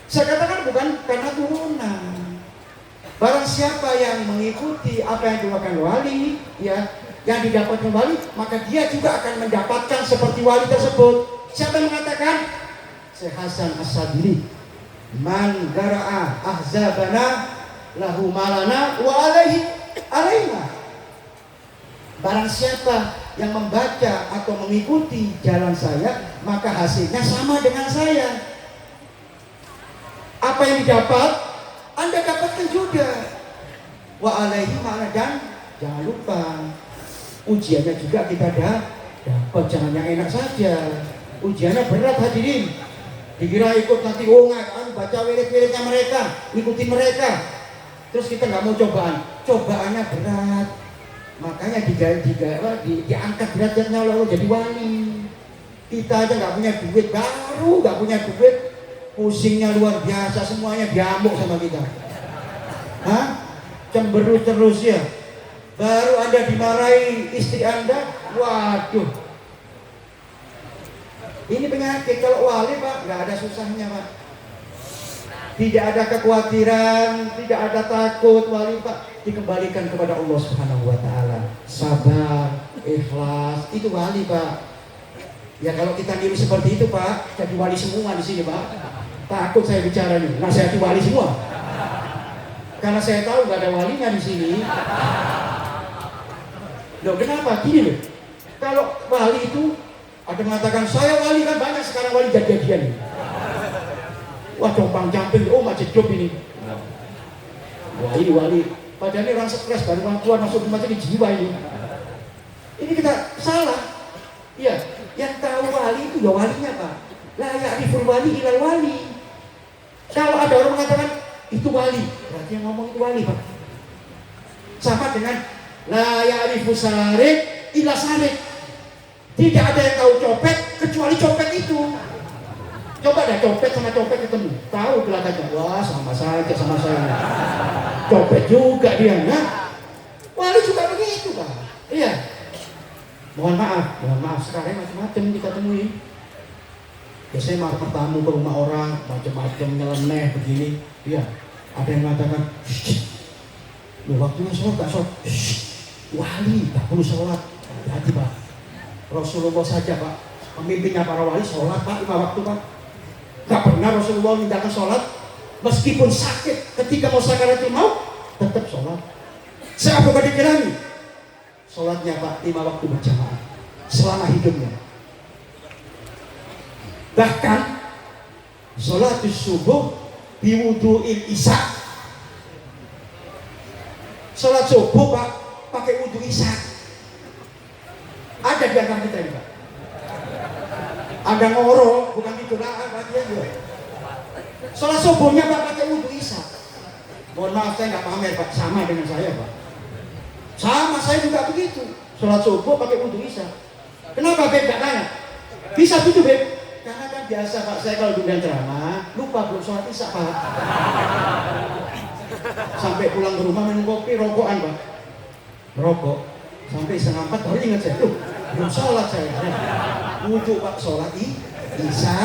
Saya katakan bukan karena turunan. Barang siapa yang mengikuti apa yang dilakukan wali, ya, yang didapatkan wali, maka dia juga akan mendapatkan seperti wali tersebut. Siapa yang mengatakan? Syekh Hasan As-Sadili, man gara'a ahzabana lahu malana wa alaihi alaina. Barang siapa yang membaca atau mengikuti jalan saya, maka hasilnya sama dengan saya. Apa yang didapat, Anda dapatkan juga. Wa alaihi ma'ana, dan jangan lupa ujiannya juga kita dapat, jangan yang enak saja. Ujiannya berat hadirin. Dikira ikut nanti baca wirid-wiridnya mereka, ikuti mereka. Terus kita nggak mau cobaan, cobaannya berat. Makanya diangkat derajatnya lalu jadi wali. Kita aja nggak punya duit, nggak punya duit, pusingnya luar biasa, semuanya diamuk sama kita. Hah? Cemberut terus ya. Baru Anda dimarahi istri Anda, waduh. Ini penyakit. Kalau wali Pak, nggak ada susahnya Pak. Tidak ada kekhawatiran, tidak ada takut. Wali Pak dikembalikan kepada Allah Subhanahu wa taala. Sabar, ikhlas, itu wali Pak. Ya kalau kita niru seperti itu Pak, jadi wali semua di sini Pak. Takut saya bicara nih, nasihati wali semua. Karena saya tahu nggak ada walinya di sini. Loh kenapa? Gini loh. Kalau wali itu ada mengatakan saya wali, kan banyak sekarang wali jadi-jadian. Wah compang camping, oh macet job ini. Wah ini wali. Padahal ini orang stres baru keluar masuk rumah sakit jiwa ini. Ini kita salah. Iya, yang tahu wali itu ya walinya Pak. La ya'riful wali ilal wali. Kalau ada orang mengatakan itu wali, berarti yang ngomong itu wali Pak. Sama dengan la ya'rifus sarik ila sarik. Tidak ada yang tahu copet kecuali copet itu. Coba dah copet sama copet ketemu, tahu kelihatannya, wah sama saja sama saya. Copet juga dia, nah. Wali juga begitu Pak. Iya. Mohon maaf, sekarang macam-macam kita temui. Biasanya mau bertamu ke rumah orang, macam-macam nyeleneh begini. Iya. Ada yang mengatakan, lu waktunya sholat tak sholat. Wali tak perlu sholat. Hati-hati Pak. Rasulullah saja Pak, pemimpinnya para wali sholat Pak, 5 waktu Pak. Gak pernah Rasulullah mintakan sholat, meskipun sakit ketika mau sakaratul maut tetap sholat. Saya Abu Qadir Jilani, sholatnya Pak 5 waktu berjamaah selama hidupnya. Bahkan sholat subuh biwudu'il isya. Sholat subuh Pak pakai wudu isya. Ada di antara kita ini Pak. Ada ngoro, bukan tidur berarti juga. Sholat subuhnya Pak pakai wudu isya. Mohon maaf saya nggak pamer Pak, sama dengan saya Pak. Sama saya juga begitu. Sholat subuh pakai wudu isya. Kenapa Beb nggak tanya? Bisa gitu Beb? Karena biasa Pak, saya kalau diundang ceramah lupa belum sholat isya Pak. Sampai pulang ke rumah minum kopi, rokokan Pak, rokok sampai setengah 4 baru ingat saya, belum sholat saya. Wudhu Pak, sholat isya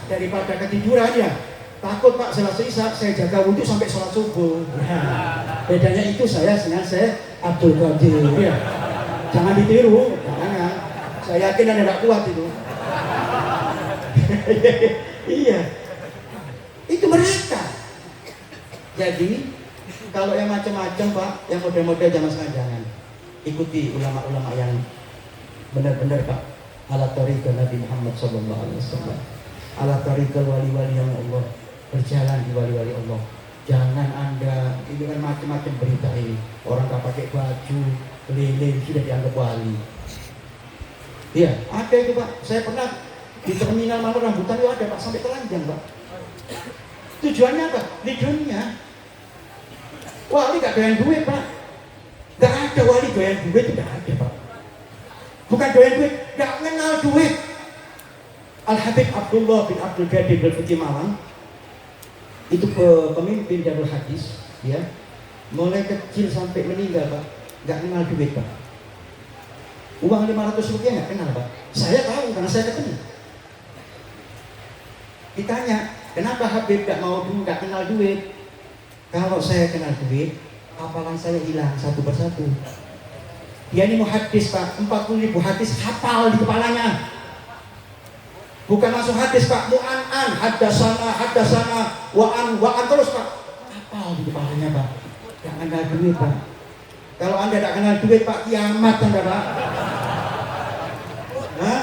daripada ketiduran ya. Takut Pak, selesai isya saya jaga wudhu sampai sholat subuh. Bedanya itu saya dengan saya Abdul Qadir ya. Jangan ditiru, jangan. Saya yakin Anda tidak kuat itu. Iya, itu mereka. Jadi kalau yang macam-macam Pak, yang model-model zaman sekarang jangan. Ikuti ulama-ulama yang benar-benar Pak, ala tariqah Nabi Muhammad SAW, ala tariqah wali-wali yang Allah, berjalan di wali-wali Allah. Jangan Anda, ini kan macam-macam berita ini, orang tak pakai baju keliling sudah dianggap wali. Iya, ada itu Pak. Saya pernah di terminal mana rambutan itu ada Pak, sampai telanjang Pak. Tujuannya apa? Di dunia. Wali gak doyan duit Pak. Gak ada wali doyan duit, itu gak ada Pak. Bukan doyan duit, gak kenal duit. Al-Habib Abdullah bin Abdul Qadir Al-Futi Malang, itu pemimpin Darul Hadis, ya, mulai kecil sampai meninggal Pak, gak kenal duit Pak. Uang 500 rupiah gak kenal Pak. Saya tahu karena saya ketemu. Ditanya, kenapa Habib gak mau dulu, gak kenal duit? Kalau saya kenal duit, hafalan saya hilang satu persatu. Dia ini muhaddis Pak, 40.000 hadis hafal di kepalanya. Bukan langsung hadis Pak, mu'an-an, haddasana, wa'an terus Pak. Hafal di kepalanya Pak. Gak kenal duit Pak. Kalau Anda gak kenal duit Pak, kiamat Anda Pak. Hah?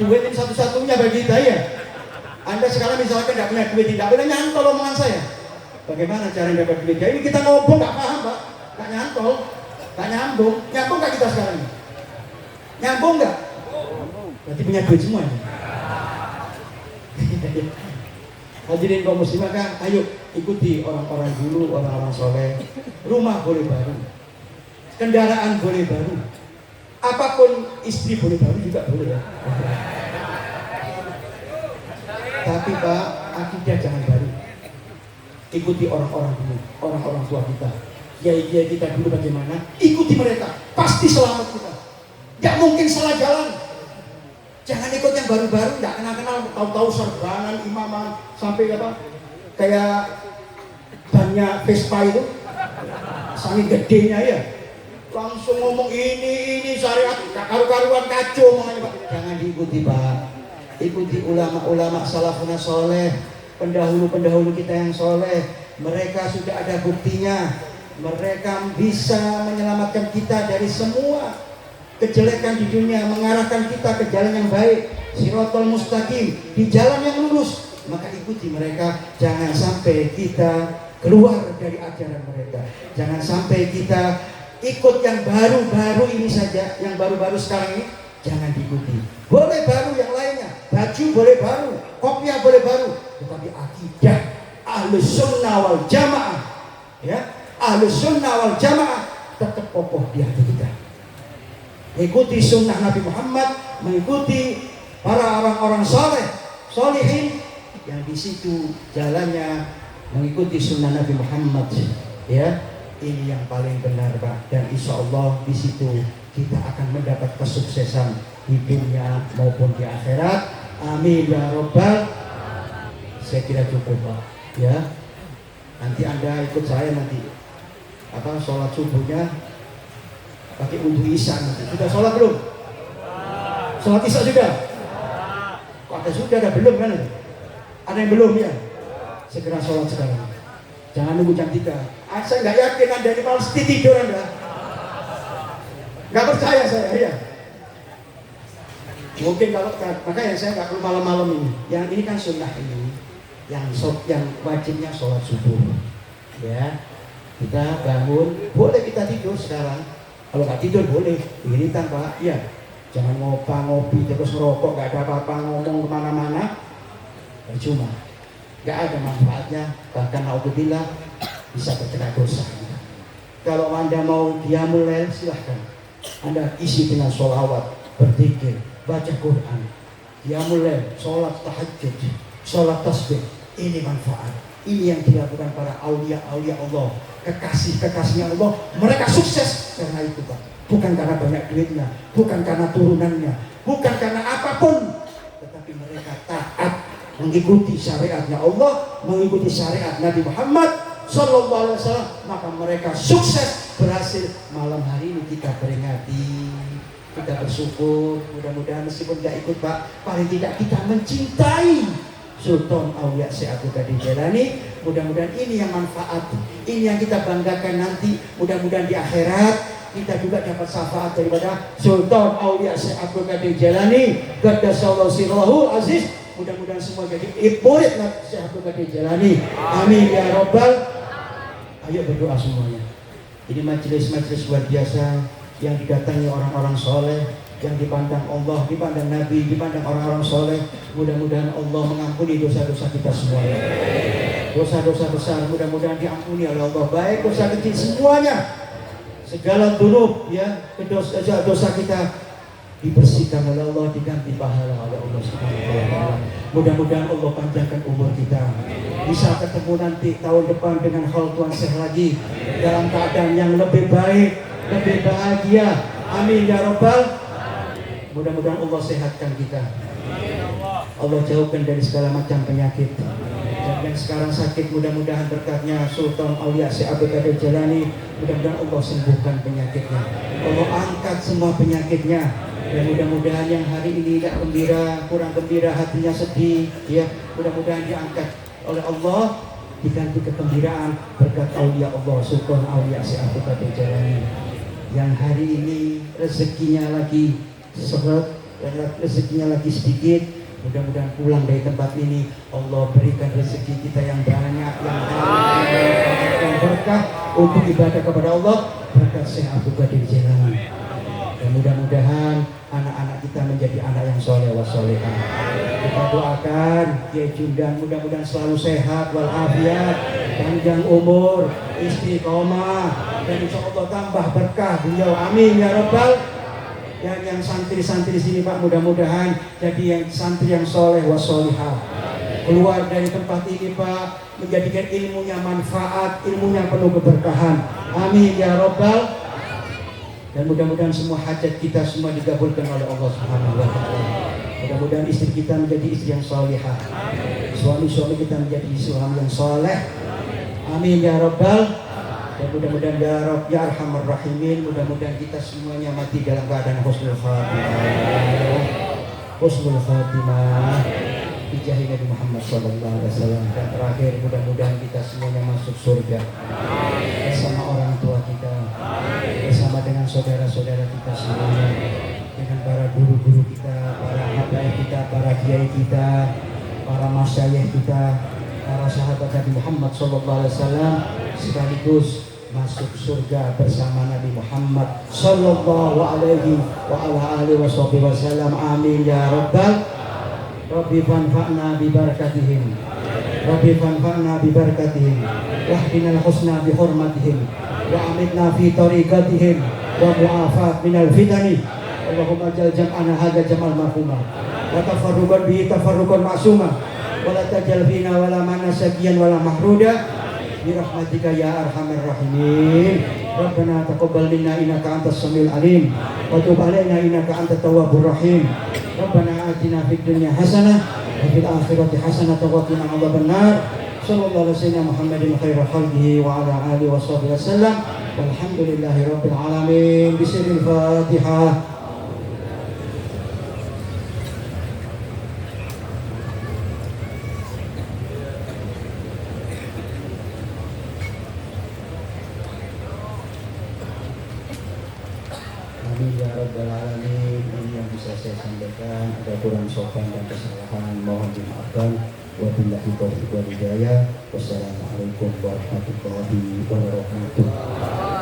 Duit ini satu-satunya bagi kita ya. Anda sekarang misalkan tidak punya duit, tidak boleh nyantol omongan saya. Bagaimana cara dapat duit? Ya ini kita ngomong nggak paham Pak, nggak nyantol, nggak nyambung. Nyambung nggak kita sekarang? Nyambung nggak? Berarti punya duit semua ini. Hadirin kaum muslimin kan, ayo ikuti orang-orang dulu, orang-orang soleh. Rumah boleh baru, kendaraan boleh baru, apapun, istri boleh baru juga boleh ya. Tapi Pak, akidah jangan baru. Ikuti orang-orang dulu, orang-orang tua kita, kiai-kiai kita dulu bagaimana, ikuti mereka, pasti selamat kita. Gak mungkin salah jalan. Jangan ikut yang baru-baru, gak kenal-kenal, tahu-tahu serbanan, imaman, sampai apa, kayak banyak Vespa itu, saking gedenya ya, langsung ngomong ini syariat, karu-karuan kacau ngomongnya Pak. Jangan diikuti Pak. Ikuti ulama-ulama salafun soleh, pendahulu-pendahulu kita yang soleh. Mereka sudah ada buktinya. Mereka bisa menyelamatkan kita dari semua kejelekan di dunia, mengarahkan kita ke jalan yang baik, siratal mustaqim, di jalan yang lurus. Maka ikuti mereka. Jangan sampai kita keluar dari ajaran mereka. Jangan sampai kita ikut yang baru-baru ini saja, yang baru-baru sekarang ini. Jangan diikuti. Boleh baru yang lainnya, baju boleh baru, kopiah boleh baru, tetapi akidah Ahlus Sunnah wal Jamaah, ya, Ahlus Sunnah wal Jamaah tetap kokoh di hati kita. Ikuti sunnah Nabi Muhammad, mengikuti para orang-orang soleh, solehin yang di situ jalannya mengikuti sunnah Nabi Muhammad, ya. Ini yang paling benar Pak, dan insya Allah di situ kita akan mendapat kesuksesan di dunia maupun di akhirat. Amin ya robbal. Saya kira cukup Pak, ya. Nanti Anda ikut saya nanti apa sholat subuhnya pakai wudhu isya nanti. Sudah sholat belum? Sholat isya sudah? Kok ada sudah, ada belum kan? Ada yang belum ya? Segera sholat sekarang. Jangan nunggu jam 3. Saya nggak yakin Anda ini pasti tidur Anda. Nggak percaya saya, ya. Mungkin kalau makanya saya nggak perlu malam-malam ini. Yang ini kan sunnah ini, yang wajibnya sholat subuh. Ya, kita bangun, boleh kita tidur sekarang. Kalau nggak tidur boleh, ini tanpa, ya. Jangan ngopi terus ngerokok, nggak ada apa-apa, ngomong kemana-mana, percuma. Nggak ada manfaatnya, bahkan naudzubillah bisa terkena dosa. Kalau Anda mau qiyamul lail silahkan. Anda isi dengan sholawat, berzikir, baca Quran, qiyamul lail, sholat tahajud, sholat tasbih. Ini manfaat. Ini yang dilakukan para aulia-aulia Allah, kekasih-kekasihnya Allah. Mereka sukses karena itu, Pak. Bukan karena banyak duitnya, bukan karena turunannya, bukan karena apapun, tetapi mereka taat mengikuti syariatnya Allah, mengikuti syariat Nabi Muhammad Sallallahu Alaihi Wasallam. Maka mereka sukses, berhasil. Malam hari ini kita peringati, kita bersyukur. Mudah-mudahan meskipun tidak ikut, Pak, paling tidak kita mencintai Sultan Aulia Syekh Abdul Qadir Jailani. Mudah-mudahan ini yang manfaat, ini yang kita banggakan nanti. Mudah-mudahan di akhirat kita juga dapat syafaat daripada Sultan Aulia Syekh Abdul Qadir Jailani Qaddasallahu sirrahul aziz. Mudah-mudahan semua jadi murid Syekh Abdul Qadir Jailani. Amin ya Rabbal. Ayo berdoa semuanya. Ini majelis-majelis luar biasa yang didatangi orang-orang soleh, yang dipandang Allah, dipandang Nabi, dipandang orang-orang soleh. Mudah-mudahan Allah mengampuni dosa-dosa kita semuanya. Dosa-dosa besar mudah-mudahan diampuni oleh Allah, baik dosa kecil semuanya. Segala dzunub, ya, dosa kita dibersihkan oleh Allah, diganti pahala oleh Allah Subhanahu wa taala. Mudah-mudahan Allah panjangkan umur kita, bisa ketemu nanti tahun depan dengan khalqan syekh lagi dalam keadaan yang lebih baik, lebih bahagia. Amin ya Rabbal. Mudah-mudahan Allah sehatkan kita, Allah jauhkan dari segala macam penyakit. Dan yang sekarang sakit, mudah-mudahan berkatnya Sultan Aulia Syekh Abdul Qadir Jailani, mudah-mudahan Allah sembuhkan penyakitnya, Allah angkat semua penyakitnya. Dan mudah-mudahan yang hari ini tidak gembira, kurang gembira, hatinya sedih, ya, mudah-mudahan diangkat oleh Allah, diganti kegembiraan berkat Aulia Allah Sultan Aulia Syekh Abdul Qadir Jailani. Yang hari ini rezekinya lagi seret, rezekinya lagi sedikit, mudah-mudahan pulang dari tempat ini Allah berikan rezeki kita yang banyak, yang berkah untuk ibadah kepada Allah berkat Syekh Abdul Qadir Jailani. Dan mudah-mudahan anak-anak kita menjadi anak yang soleh wa solehah. Kita doakan Kiai Jundan mudah-mudahan selalu sehat walafiat, panjang umur, istiqomah, dan insya Allah tambah berkah beliau. Amin ya Rabbal. Yang santri-santri sini, Pak, mudah-mudahan jadi yang santri yang soleh wa solihah. Keluar dari tempat ini, Pak, menjadikan ilmunya manfaat, ilmunya penuh keberkahan. Amin ya Rabbal. Dan mudah-mudahan semua hajat kita semua dikabulkan oleh Allah Subhanahu wa taala. Mudah-mudahan istri kita menjadi istri yang solihah, suami-suami kita menjadi suami yang soleh. Amin ya Rabbal. Dan mudah-mudahan ya Rabb ya Arhamar Rahimin, mudah-mudahan kita semuanya mati dalam keadaan husnul khatimah. Husnul khatimah bijahi Nabi Muhammad sallallahu alaihi wasallam. Dan terakhir, mudah-mudahan kita semuanya masuk surga bersama orang tua kita, bersama dengan saudara-saudara kita semuanya, dengan para guru-guru kita, para habaib kita, para kiai kita, para masyayikh kita, para sahabat Nabi Muhammad sallallahu alaihi wasallam, sekaligus masuk surga bersama Nabi Muhammad sallallahu alaihi wa ala alihi wasallam. Amin ya Rabbal. Rabbi fanfa'na bi barakatihim, Rabbi fanfa'na bi barakatihim, wahdinal husna bi hurmatihim, wa amitna fi tariqatihim, wa mu'afat minal fitani. Allahumma jal jam'ana hadha jam'al marhumah, wa tafarruqan bihi tafarruqan ma'sumah, wa la tajal fina wa la mana syakiyan wa la mahruda bi rahmatika ya arhamar rahimin. Rabbana taqabbal minna innaka antas samiul alim, wa tub alaina innaka antat tawwabur rahim. Rabbana atina fid dunya hasanah wa fil akhirati hasanah wa qina adzabannar. Sallallahu alaihi wasallam Muhammadin khairul khalqihi wa ala alihi washabbihi wasallam. Walhamdulillahi rabbil alamin. Bismillahil Fatihah. Amin ya Rabbal Alamin. Ini yang bisa saya sampaikan, ada kurang sopan dan kesalahan mohon dimaafkan. Wabillahi taufiq wal hidayah. Wassalamualaikum warahmatullahi wabarakatuh.